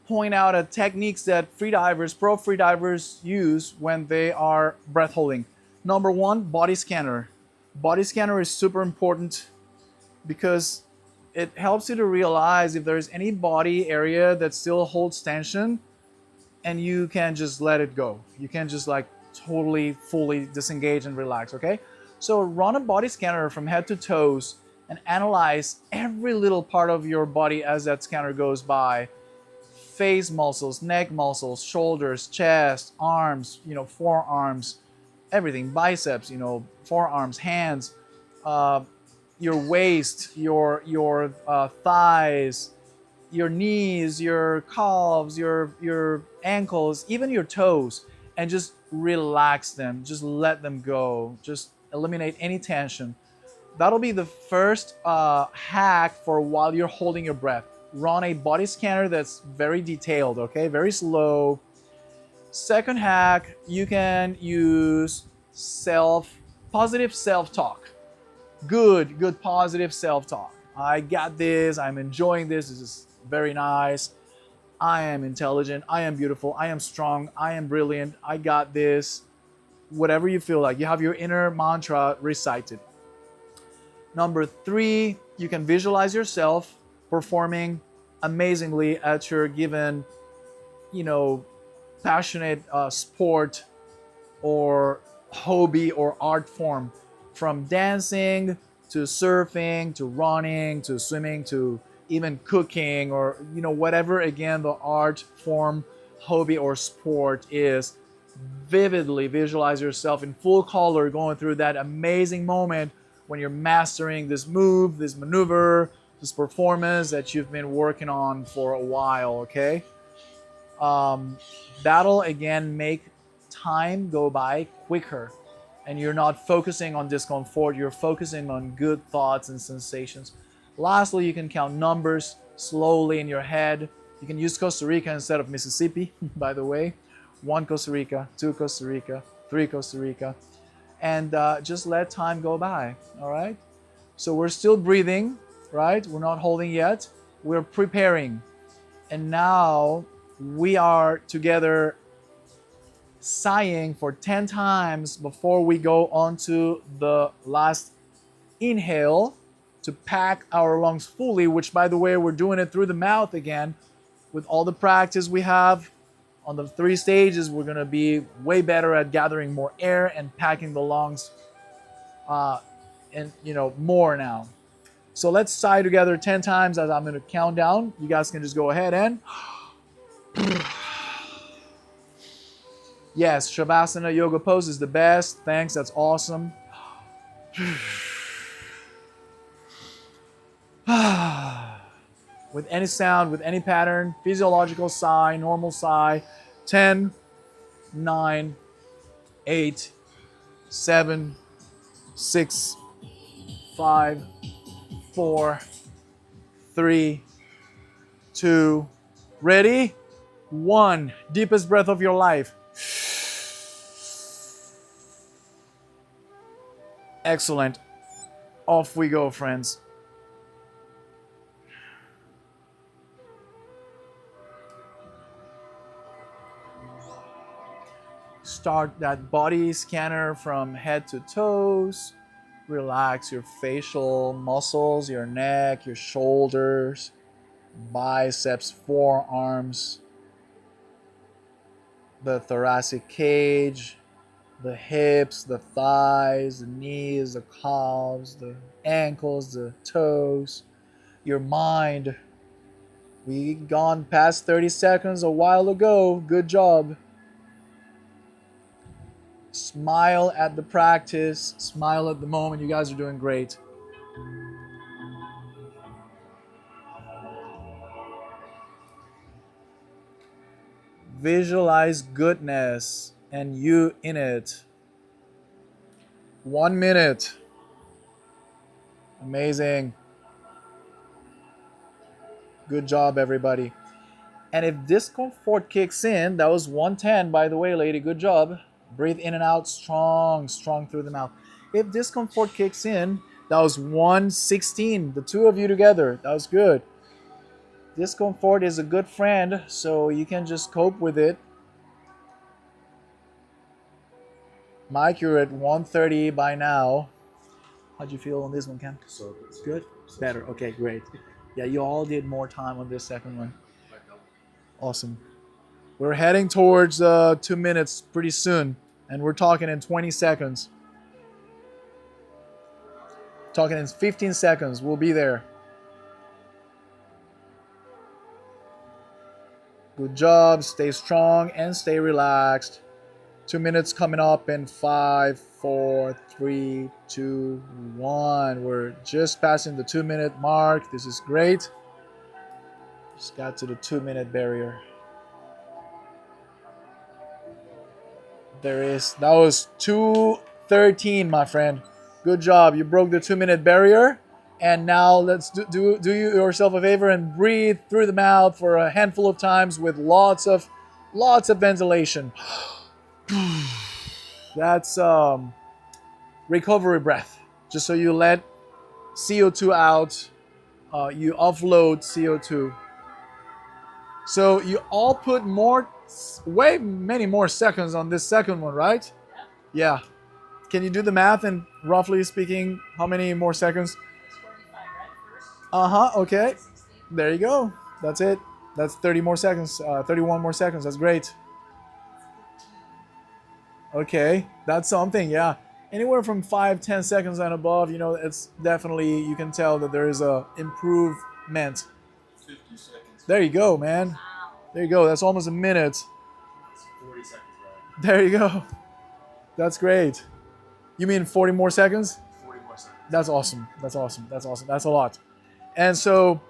point out techniques that freedivers, pro freedivers use when they are breath holding. Number 1, body scanner. Body scanner is super important because it helps you to realize if there's any body area that still holds tension and you can just let it go. You can just like totally, fully disengage and relax, okay? So run a body scanner from head to toes and analyze every little part of your body as that scanner goes by. Face muscles, neck muscles, shoulders, chest, arms, forearms, everything, biceps, forearms, hands, your waist, your thighs, your knees, your calves, your ankles, even your toes, and just relax them. Just let them go. Just eliminate any tension. That'll be the first hack for while you're holding your breath. run a body scanner that's very detailed, okay? Very slow. Second hack, you can use positive self-talk. Good positive self-talk. I got this, I'm enjoying this is very nice. I am intelligent, I am beautiful, I am strong, I am brilliant, I got this. Whatever you feel like, you have your inner mantra recited. Number 3, you can visualize yourself performing amazingly at your given, passionate sport or hobby or art form, from dancing to surfing to running to swimming to even cooking, or whatever again the art form, hobby or sport is. Vividly visualize yourself in full color going through that amazing moment when you're mastering this move, this maneuver, this performance that you've been working on for a while, okay? That'll again make time go by quicker, and you're not focusing on discomfort, you're focusing on good thoughts and sensations. Lastly, you can count numbers slowly in your head. You can use Costa Rica instead of Mississippi, by the way. 1 Costa Rica, 2 Costa Rica, 3 Costa Rica, and just let time go by, all right? So we're still breathing, right? We're not holding yet. We're preparing. And now we are together sighing for 10 times before we go on to the last inhale to pack our lungs fully, which, by the way, we're doing it through the mouth again. With all the practice we have on the 3 stages, we're going to be way better at gathering more air and packing the lungs and more now. So let's sigh together 10 times as I'm going to count down. You guys can just go ahead and yes, Shavasana yoga pose is the best. Thanks, that's awesome. With any sound, with any pattern, physiological sigh, normal sigh. 10, 9, 8, 7, 6, 5, 4, 3, 2, ready? 1, deepest breath of your life. Excellent. Off we go, friends. Start that body scanner from head to toes. Relax your facial muscles, your neck, your shoulders, biceps, forearms, the thoracic cage, the hips, the thighs, the knees, the calves, the ankles, the toes, your mind. We gone past 30 seconds a while ago. Good job. Smile at the practice. Smile at the moment. You guys are doing great. Visualize goodness and you in it. 1 minute. Amazing. Good job, everybody. And if discomfort kicks in, that was 110, by the way, lady. Good job. Breathe in and out strong through the mouth. If discomfort kicks in, that was 116. The two of you together. That was good. Discomfort is a good friend, so you can just cope with it. Mike, you're at 130 by now. How'd you feel on this one, Cam? So Good? Better. Okay, great. Yeah, you all did more time on this second one. Awesome. We're heading towards 2 minutes pretty soon, and we're talking in 20 seconds. Talking in 15 seconds. We'll be there. Good job. Stay strong and stay relaxed. 2 minutes coming up in 5, 4, 3, 2, 1. We're just passing the 2-minute mark. This is great. Just got to the 2-minute barrier. That was 2:13, my friend. Good job. You broke the 2-minute barrier. And now let's do you yourself a favor and breathe through the mouth for a handful of times with lots of ventilation. That's recovery breath. Just so you let CO2 out, you offload CO2. So you all put way many more seconds on this second one, right? Yeah. Can you do the math and roughly speaking, how many more seconds? Okay. There you go. That's it. That's 30 more seconds, 31 more seconds. That's great. Okay, that's something, yeah. Anywhere from 5-10 seconds and above, it's definitely, you can tell that there is a improvement. 50 seconds. There you go, man. There you go. That's almost a minute. It's 40 seconds left. There you go. That's great. You mean 40 more seconds? 40 more seconds. That's awesome. That's awesome. That's awesome. That's a lot. And so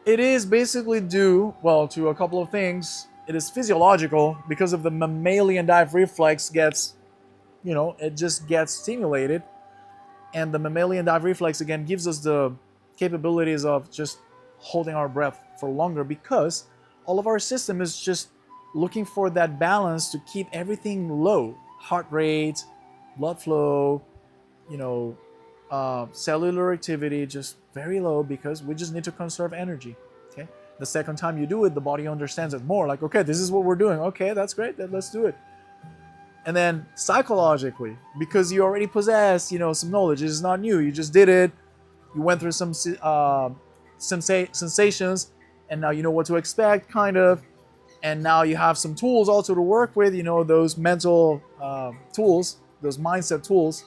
it is basically due, well, to a couple of things. It is physiological because of the mammalian dive reflex it just gets stimulated. And the mammalian dive reflex, again, gives us the capabilities of just holding our breath for longer because all of our system is just looking for that balance to keep everything low. Heart rate, blood flow, cellular activity just very low because we just need to conserve energy. Okay. The second time you do it, the body understands it more. Like, okay, this is what we're doing. Okay, that's great. Then let's do it. And then psychologically, because you already possess, some knowledge. It's not new. You just did it. You went through some sensations, and now you know what to expect, kind of. And now you have some tools also to work with. Those mental tools, those mindset tools.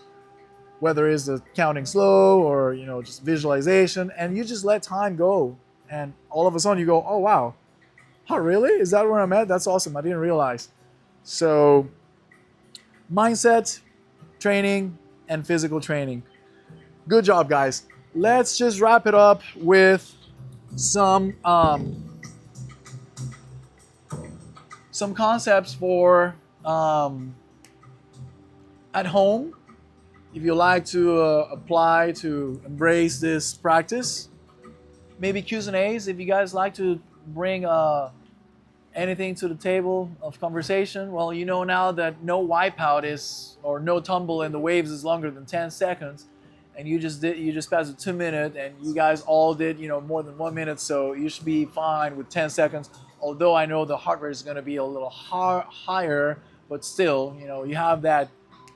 Whether it's the counting slow or just visualization, and you just let time go, and all of a sudden you go, oh wow, oh really? Is that where I'm at? That's awesome. I didn't realize. So mindset training and physical training. Good job, guys. Let's just wrap it up with some concepts for at home. If you like to apply to embrace this practice, maybe Q's and A's. If you guys like to bring anything to the table of conversation, well, you know now that no wipeout or no tumble in the waves is longer than 10 seconds, and you just passed a 2 minute, and you guys all did more than 1 minute, so you should be fine with 10 seconds. Although I know the heart rate is going to be a little higher, but still, you have that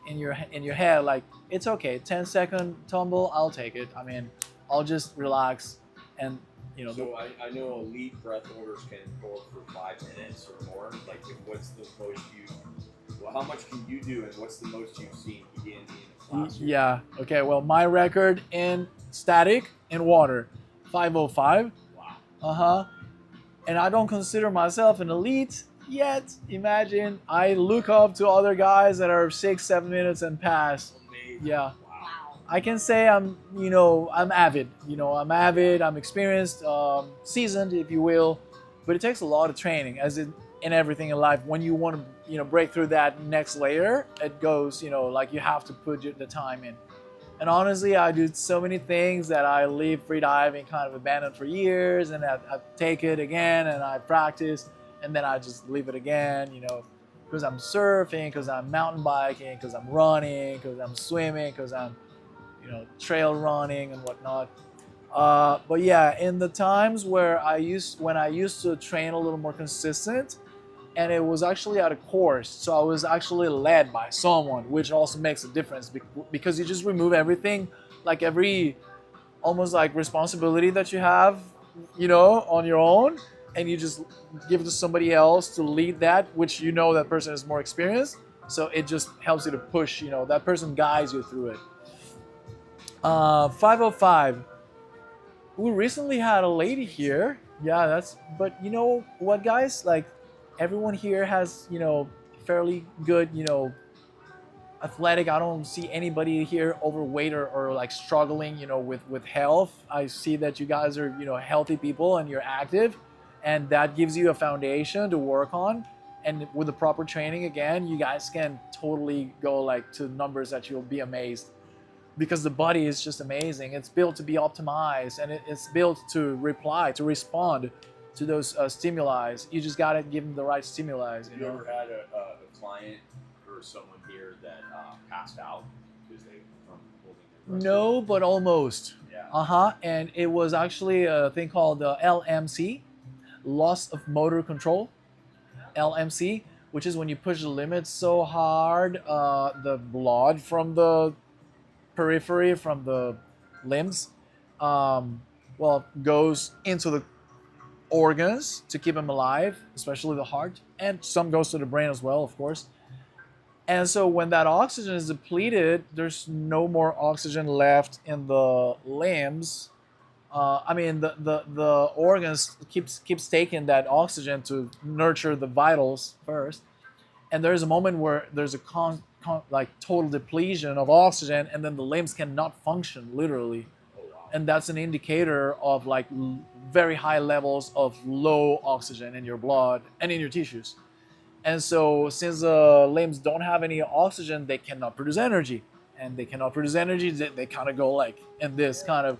in your head, like, it's okay, 10-second tumble, I'll take it. I mean, I'll just relax and So I know elite breath holders can hold for 5 minutes or more. Like, what's the most how much can you do, and what's the most you've seen in a class? Yeah. Okay. Well, my record in static in water, 5:05. Wow. And I don't consider myself an elite yet. Imagine I look up to other guys that are 6-7 minutes and past. Amazing. Yeah. Wow. I can say I'm avid. I'm experienced, seasoned, if you will. But it takes a lot of training, as in everything in life. When you want to, break through that next layer, it goes, like you have to put the time in. And honestly, I do so many things that I leave freediving kind of abandoned for years, and I take it again and I practice, and then I just leave it again, because I'm surfing, because I'm mountain biking, because I'm running, because I'm swimming, because I'm, trail running and whatnot. But yeah, in the times when I used to train a little more consistent, and it was actually at a course, so I was actually led by someone, which also makes a difference because you just remove everything, like almost like responsibility that you have, on your own, and you just give it to somebody else to lead that, which that person is more experienced, so it just helps you to push, that person guides you through it. 5:05. We recently had a lady here. Yeah, but you know what, guys? Like, everyone here has, fairly good, athletic. I don't see anybody here overweight or like struggling, with health. I see that you guys are, healthy people and you're active, and that gives you a foundation to work on. And with the proper training, again, you guys can totally go like to numbers that you'll be amazed. because the body is just amazing. It's built to be optimized, and it's built to respond to those stimuli. You just gotta give them the right stimuli. Have you ever had a client or someone here that passed out because they from holding their breath? No, but almost. Yeah. And it was actually a thing called LMC, loss of motor control. LMC, which is when you push the limit so hard, the blood from the periphery, from the limbs, goes into the organs to keep them alive, especially the heart, and some goes to the brain as well, of course. And so when that oxygen is depleted, there's no more oxygen left in the limbs. The organs keeps taking that oxygen to nurture the vitals first, and there's a moment where there's a like total depletion of oxygen, and then the limbs cannot function literally, Oh, wow. and that's an indicator of like very high levels of low oxygen in your blood and in your tissues. And so since the limbs don't have any oxygen, they cannot produce energy, and they cannot produce energy. They kind of go like in this kind of.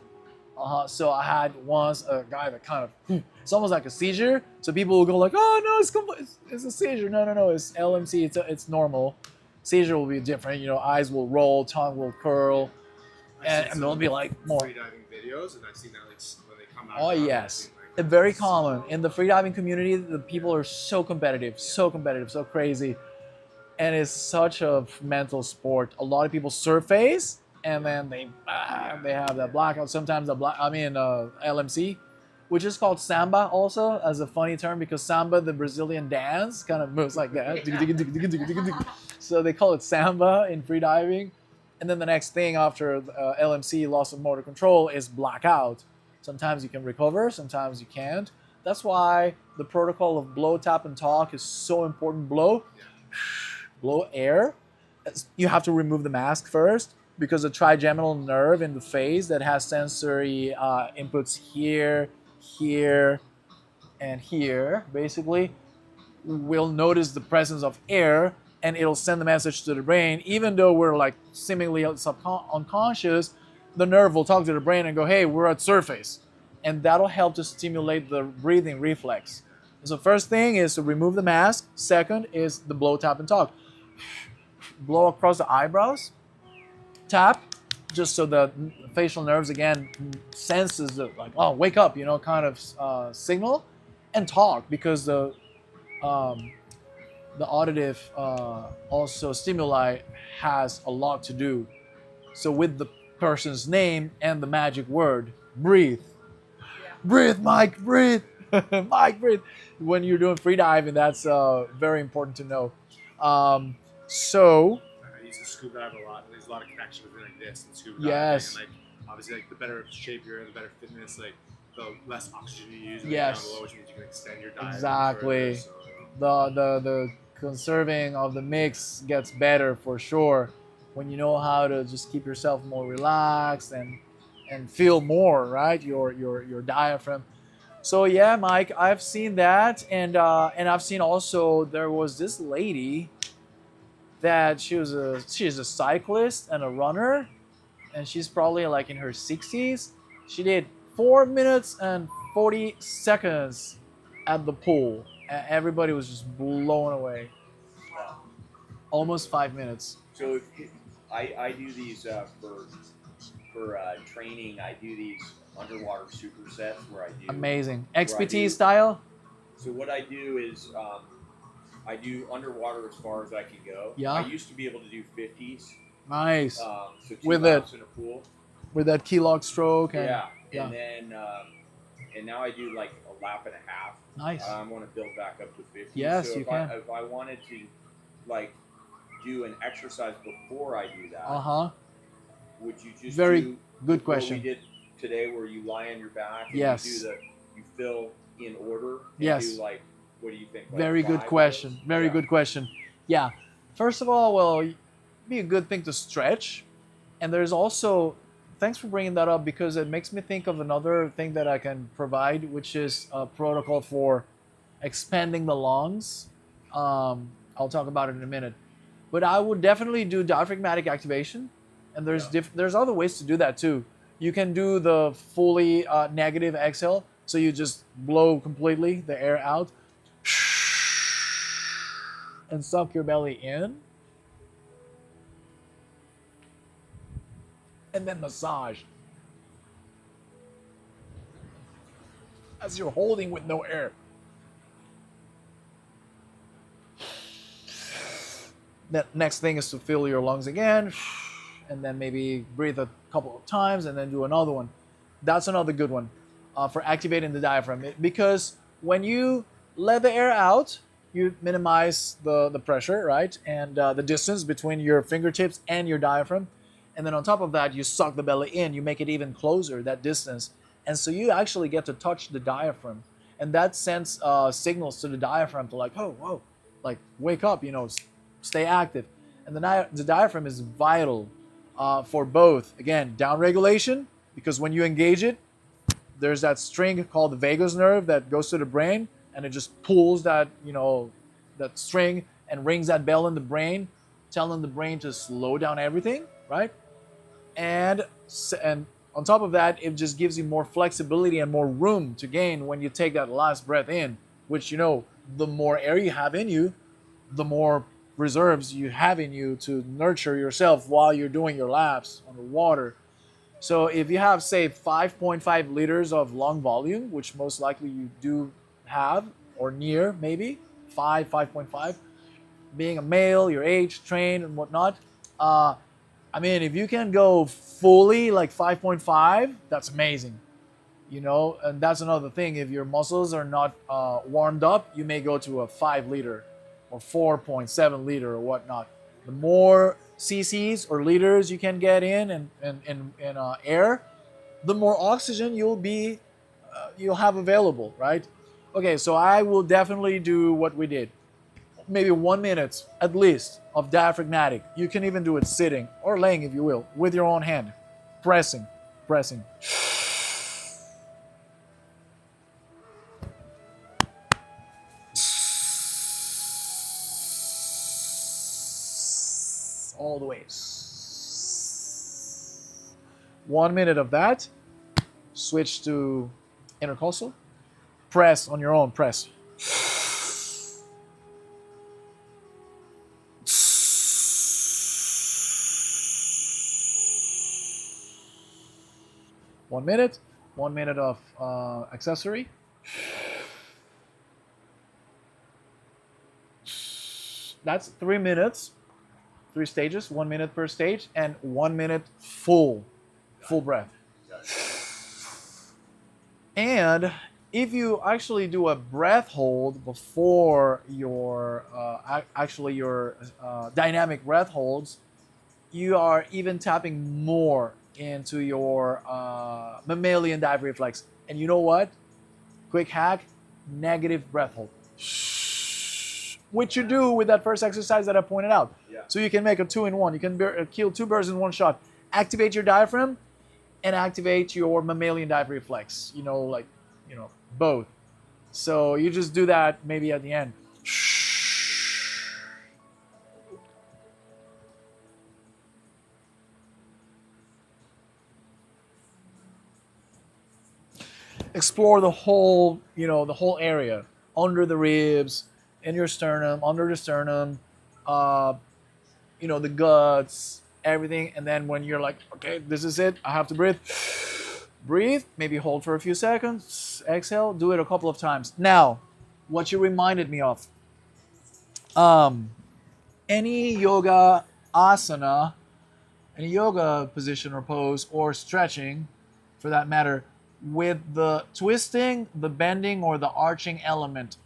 So I had once a guy that kind of, it's almost like a seizure. So people will go like, oh no, it's a seizure. No, it's LMC. It's normal. Seizure will be different. Eyes will roll, tongue will curl, and they'll be like more. Freediving videos, and I've seen that like when they come out. Oh yes, very common in the freediving community. The people are so competitive, so crazy, and it's such a mental sport. A lot of people surface, and then they have that blackout. Sometimes LMC, which is called samba also, as a funny term, because samba, the Brazilian dance, kind of moves like that. So they call it samba in freediving. And then the next thing after LMC, loss of motor control, is blackout. Sometimes you can recover, sometimes you can't. That's why the protocol of blow, tap, and talk is so important. Blow air. You have to remove the mask first, because the trigeminal nerve in the face that has sensory inputs here, and here, basically, will notice the presence of air, and it'll send the message to the brain. Even though we're like seemingly unconscious, the nerve will talk to the brain and go, hey, we're at surface. And that'll help to stimulate the breathing reflex. So first thing is to remove the mask. Second is the blow, tap, and talk. Blow across the eyebrows. Tap, just so the facial nerves again senses the like, oh, wake up, kind of signal. And talk, because the auditive also stimuli has a lot to do. So with the person's name and the magic word, breathe. Breathe, Mike, breathe. Mike, breathe. When you're doing freediving, that's very important to know. So I used to scuba dive a lot. There's a lot of connection between like this and scuba yes. diving. And like obviously, like the better shape you're in, the better fitness, like the less oxygen you use. Yes. Down below, which means you can extend your dive. Exactly. Further, so, The conserving of the mix gets better for sure when you know how to just keep yourself more relaxed and feel more, right, your diaphragm. So yeah, Mike, I've seen that, and I've seen also there was this lady that she's a cyclist and a runner, and she's probably like in her 60s. She did 4 minutes and 40 seconds at the pool, and everybody was just blown away. Almost 5 minutes. So I do these for training. I do these underwater supersets where I do amazing XPT style. So what I do is I do underwater as far as I can go. Yeah. I used to be able to do 50s. Nice. So 2 with laps in a pool. With that key lock stroke. And, yeah. And then and now I do like a lap and a half. Nice. I want to build back up to 50. Yes, so you can. if I wanted to like do an exercise before I do that, would you just very do good question. What we did today, where you lie on your back and yes. you fill in order? And yes. do like, what do you think? Like very good question. Very good question. Yeah. First of all, well, it'd be a good thing to stretch, and there's also, thanks for bringing that up, because it makes me think of another thing that I can provide, which is a protocol for expanding the lungs. I'll talk about it in a minute. But I would definitely do diaphragmatic activation. And there's Yeah. there's other ways to do that too. You can do the fully negative exhale, so you just blow completely the air out and suck your belly in, and then massage as you're holding with no air. The next thing is to fill your lungs again, and then maybe breathe a couple of times, and then do another one. That's another good one for activating the diaphragm, because when you let the air out, you minimize the pressure, right? And the distance between your fingertips and your diaphragm. And then on top of that, you suck the belly in, you make it even closer, that distance. And so you actually get to touch the diaphragm. And that sends signals to the diaphragm to like, oh, whoa, like wake up, stay active. And the diaphragm is vital for both, again, down regulation, because when you engage it, there's that string called the vagus nerve that goes to the brain, and it just pulls that, that string and rings that bell in the brain, telling the brain to slow down everything, right? And on top of that, it just gives you more flexibility and more room to gain when you take that last breath in, which, the more air you have in you, the more reserves you have in you to nurture yourself while you're doing your laps on the water. So if you have, say, 5.5 liters of lung volume, which most likely you do have, or near maybe, 5.5, being a male, your age, trained, and whatnot, if you can go fully like 5.5, that's amazing. And that's another thing. If your muscles are not warmed up, you may go to a 5 liter or 4.7 liter or whatnot. The more cc's or liters you can get in air, the more oxygen you'll have available, right? Okay, so I will definitely do what we did. Maybe 1 minute at least of diaphragmatic. You can even do it sitting or laying, if you will, with your own hand, pressing. All the way. 1 minute of that. Switch to intercostal. Press on your own. Press. One minute of accessory. That's 3 minutes, 3 stages, 1 minute per stage, and 1 minute full breath. And if you actually do a breath hold before your dynamic breath holds, you are even tapping more into your mammalian dive reflex. And you know what? Quick hack, negative breath hold. Which you do with that first exercise that I pointed out. Yeah. So you can make a 2-in-1. You can kill 2 birds in one shot. Activate your diaphragm and activate your mammalian dive reflex. Both. So you just do that maybe at the end. Explore the whole area, under the ribs, in your sternum, under the sternum, the guts, everything. And then when you're like, okay, this is it, I have to breathe, maybe hold for a few seconds, exhale, do it a couple of times. Now, what you reminded me of, any yoga asana, any yoga position or pose or stretching, for that matter, with the twisting, the bending, or the arching element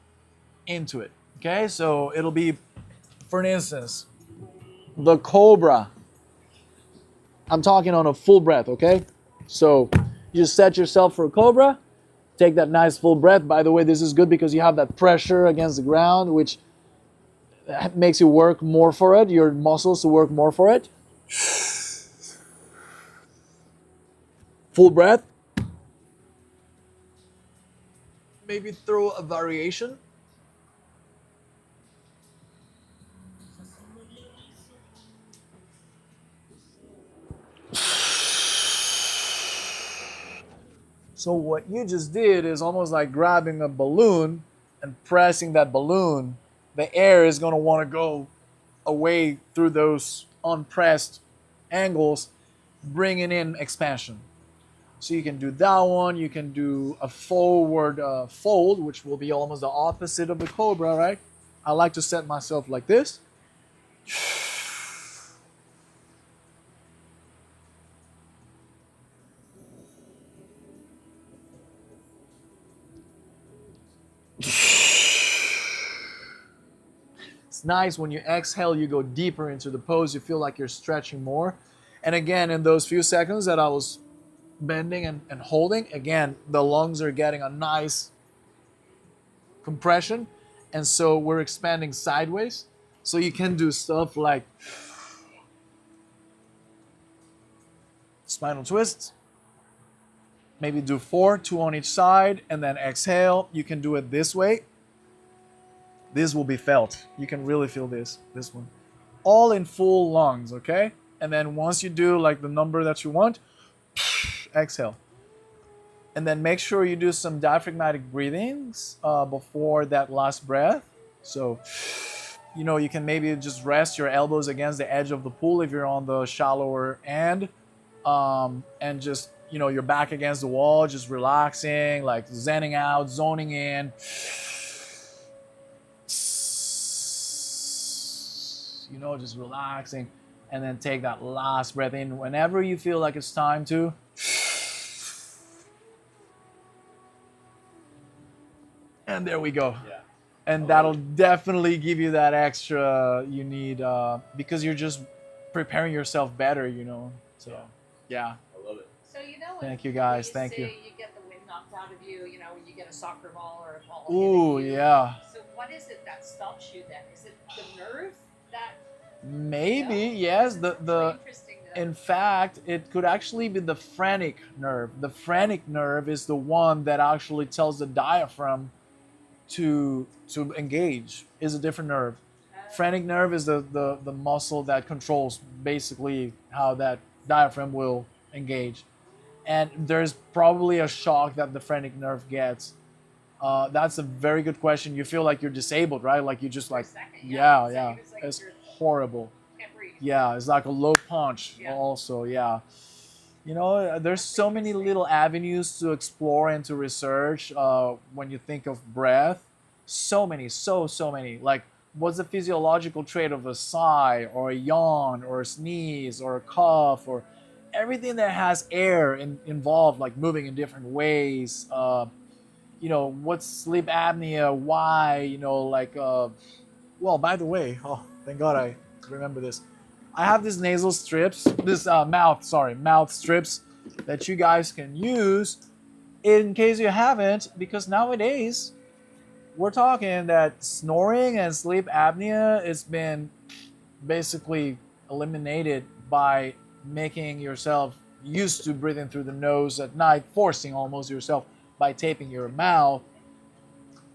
into it. Okay, so it'll be, for instance, the cobra. I'm talking on a full breath, okay? So you just set yourself for a cobra, take that nice full breath. By the way, this is good because you have that pressure against the ground, which makes you work more for it, your muscles to work more for it. Full breath. Maybe throw a variation. So what you just did is almost like grabbing a balloon and pressing that balloon. The air is going to want to go away through those unpressed angles, bringing in expansion. So you can do that one. You can do a forward fold, which will be almost the opposite of the cobra, right? I like to set myself like this. It's nice when you exhale, you go deeper into the pose. You feel like you're stretching more. And again, in those few seconds that I was bending and holding, again, the lungs are getting a nice compression. And so we're expanding sideways. So you can do stuff like spinal twists. Maybe do 4, 2 on each side, and then exhale. You can do it this way. This will be felt. You can really feel this one. All in full lungs, okay? And then once you do like the number that you want, exhale. And then make sure you do some diaphragmatic breathings before that last breath. So, you know, you can maybe just rest your elbows against the edge of the pool if you're on the shallower end. And just, you know, your back against the wall, just relaxing, like zenning out, zoning in. You know, just relaxing. And then take that last breath in whenever you feel like it's time to. And there we go. Yeah. And that'll definitely give you that extra you need because you're just preparing yourself better, you know. So, yeah. I love it. So you know, Thank you guys. when Thank you. say you get the wind knocked out of you, you know, when you get a soccer ball or a ball. Ooh, hitting you. yeah. So what is it that stops you then? Is it the nerve that? Maybe, you know? yes. This is The really interesting to- in fact, it could actually be the phrenic nerve. The phrenic nerve is the one that actually tells the diaphragm to engage. Is a different nerve. Phrenic nerve is the muscle that controls basically how that diaphragm will engage. And there's probably a shock that the phrenic nerve gets. That's a very good question. You feel like you're disabled, right? Like you just For a like, second, yeah, It's yeah. like- it's like It's you're- horrible. can't breathe. Yeah, it's like a low punch Yeah. also, yeah. You know, there's so many little avenues to explore and to research when you think of breath. So many, so many. Like, what's the physiological trait of a sigh or a yawn or a sneeze or a cough or everything that has air involved, like moving in different ways. You know, what's sleep apnea? Why? You know, like, well, by the way, oh, thank God I remember this. I have these nasal strips, mouth strips that you guys can use in case you haven't, because nowadays we're talking that snoring and sleep apnea has been basically eliminated by making yourself used to breathing through the nose at night, forcing almost yourself by taping your mouth.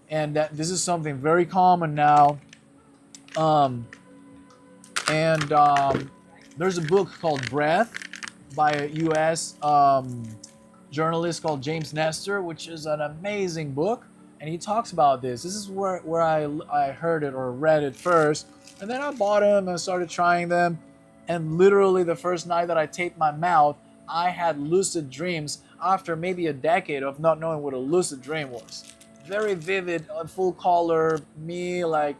And that this is something very common now. There's a book called Breath by a U.S. Journalist called James Nestor, which is an amazing book. And he talks about this. This is where I heard it or read it first. And then I bought them and started trying them. And literally the first night that I taped my mouth, I had lucid dreams after maybe a decade of not knowing what a lucid dream was. Very vivid, full color, me like,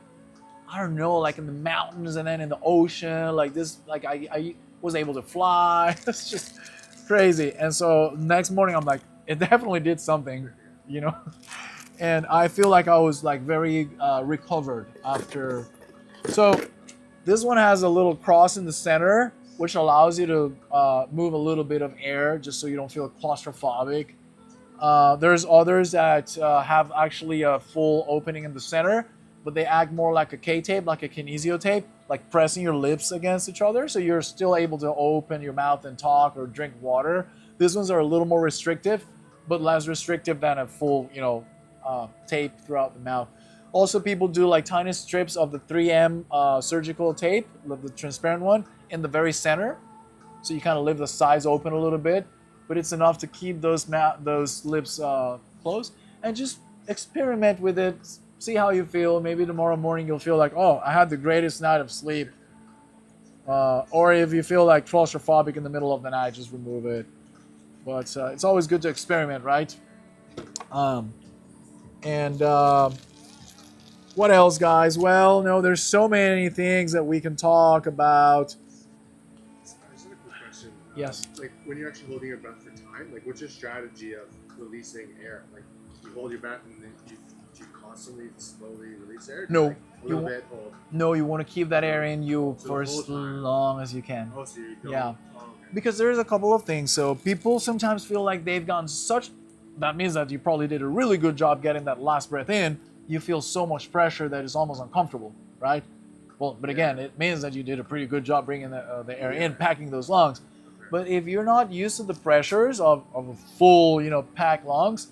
I don't know, like in the mountains and then in the ocean, like this, like I was able to fly. It's just crazy. And so next morning I'm like, it definitely did something, you know? And I feel like I was like very recovered after. So this one has a little cross in the center, which allows you to move a little bit of air just so you don't feel claustrophobic. There's others that have actually a full opening in the center, but they act more like a K-tape, like a kinesio tape, like pressing your lips against each other, so you're still able to open your mouth and talk or drink water. These ones are a little more restrictive, but less restrictive than a full, you know, tape throughout the mouth. Also, people do like tiny strips of the 3M surgical tape, the transparent one, in the very center. So you kind of leave the sides open a little bit. but it's enough to keep those lips closed, and just experiment with it. See how you feel. Maybe tomorrow morning you'll feel like, oh, I had the greatest night of sleep. Or if you feel like claustrophobic in the middle of the night, just remove it. But it's always good to experiment, right? And what else, guys? Well, no, there's so many things that we can talk about. I just had a quick question. Yes. Like when you're actually holding your breath for time, like what's your strategy of releasing air? Like you hold your breath and then you constantly slowly release air? No. Like, a little bit hold. No, you want to keep that air in you So for the whole as time. long as you can. Oh, so you don't. Yeah. Oh, okay. Because there's a couple of things. So people sometimes feel like they've gotten such. That means that you probably did a really good job getting that last breath in. You feel so much pressure that it's almost uncomfortable, right? Well, but again, it means that you did a pretty good job bringing the air in, packing those lungs. Okay. But if you're not used to the pressures of a full, packed lungs,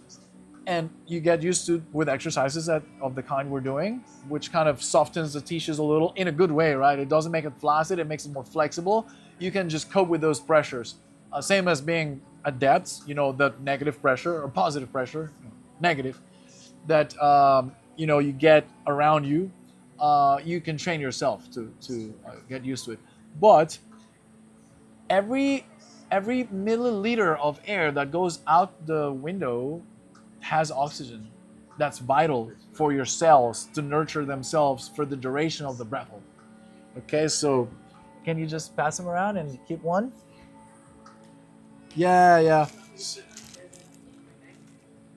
and you get used to with exercises of the kind we're doing, which kind of softens the tissues a little in a good way, right? It doesn't make it flaccid, it makes it more flexible. You can just cope with those pressures. Same as being adept, the negative pressure or positive pressure, negative, that you get around you. You can train yourself to get used to it. But every milliliter of air that goes out the window has oxygen. That's vital for your cells to nurture themselves for the duration of the breath hold. Okay, so can you just pass them around and keep one? Yeah.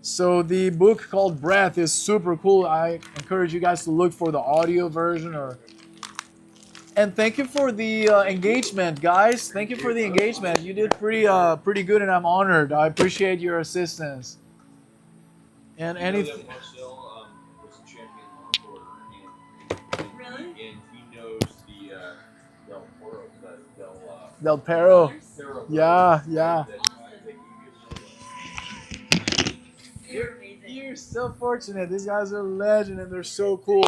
So the book called Breath is super cool. I encourage you guys to look for the audio version. And thank you for the engagement, guys. Thank you for the engagement. You did pretty good, and I'm honored. I appreciate your assistance. And You know anything. that Marcel was a champion longboarder, Really? and he knows the Del Toro, Del Perro. Toro. Yeah. That You're amazing. You're so fortunate. These guys are legend, and they're so cool.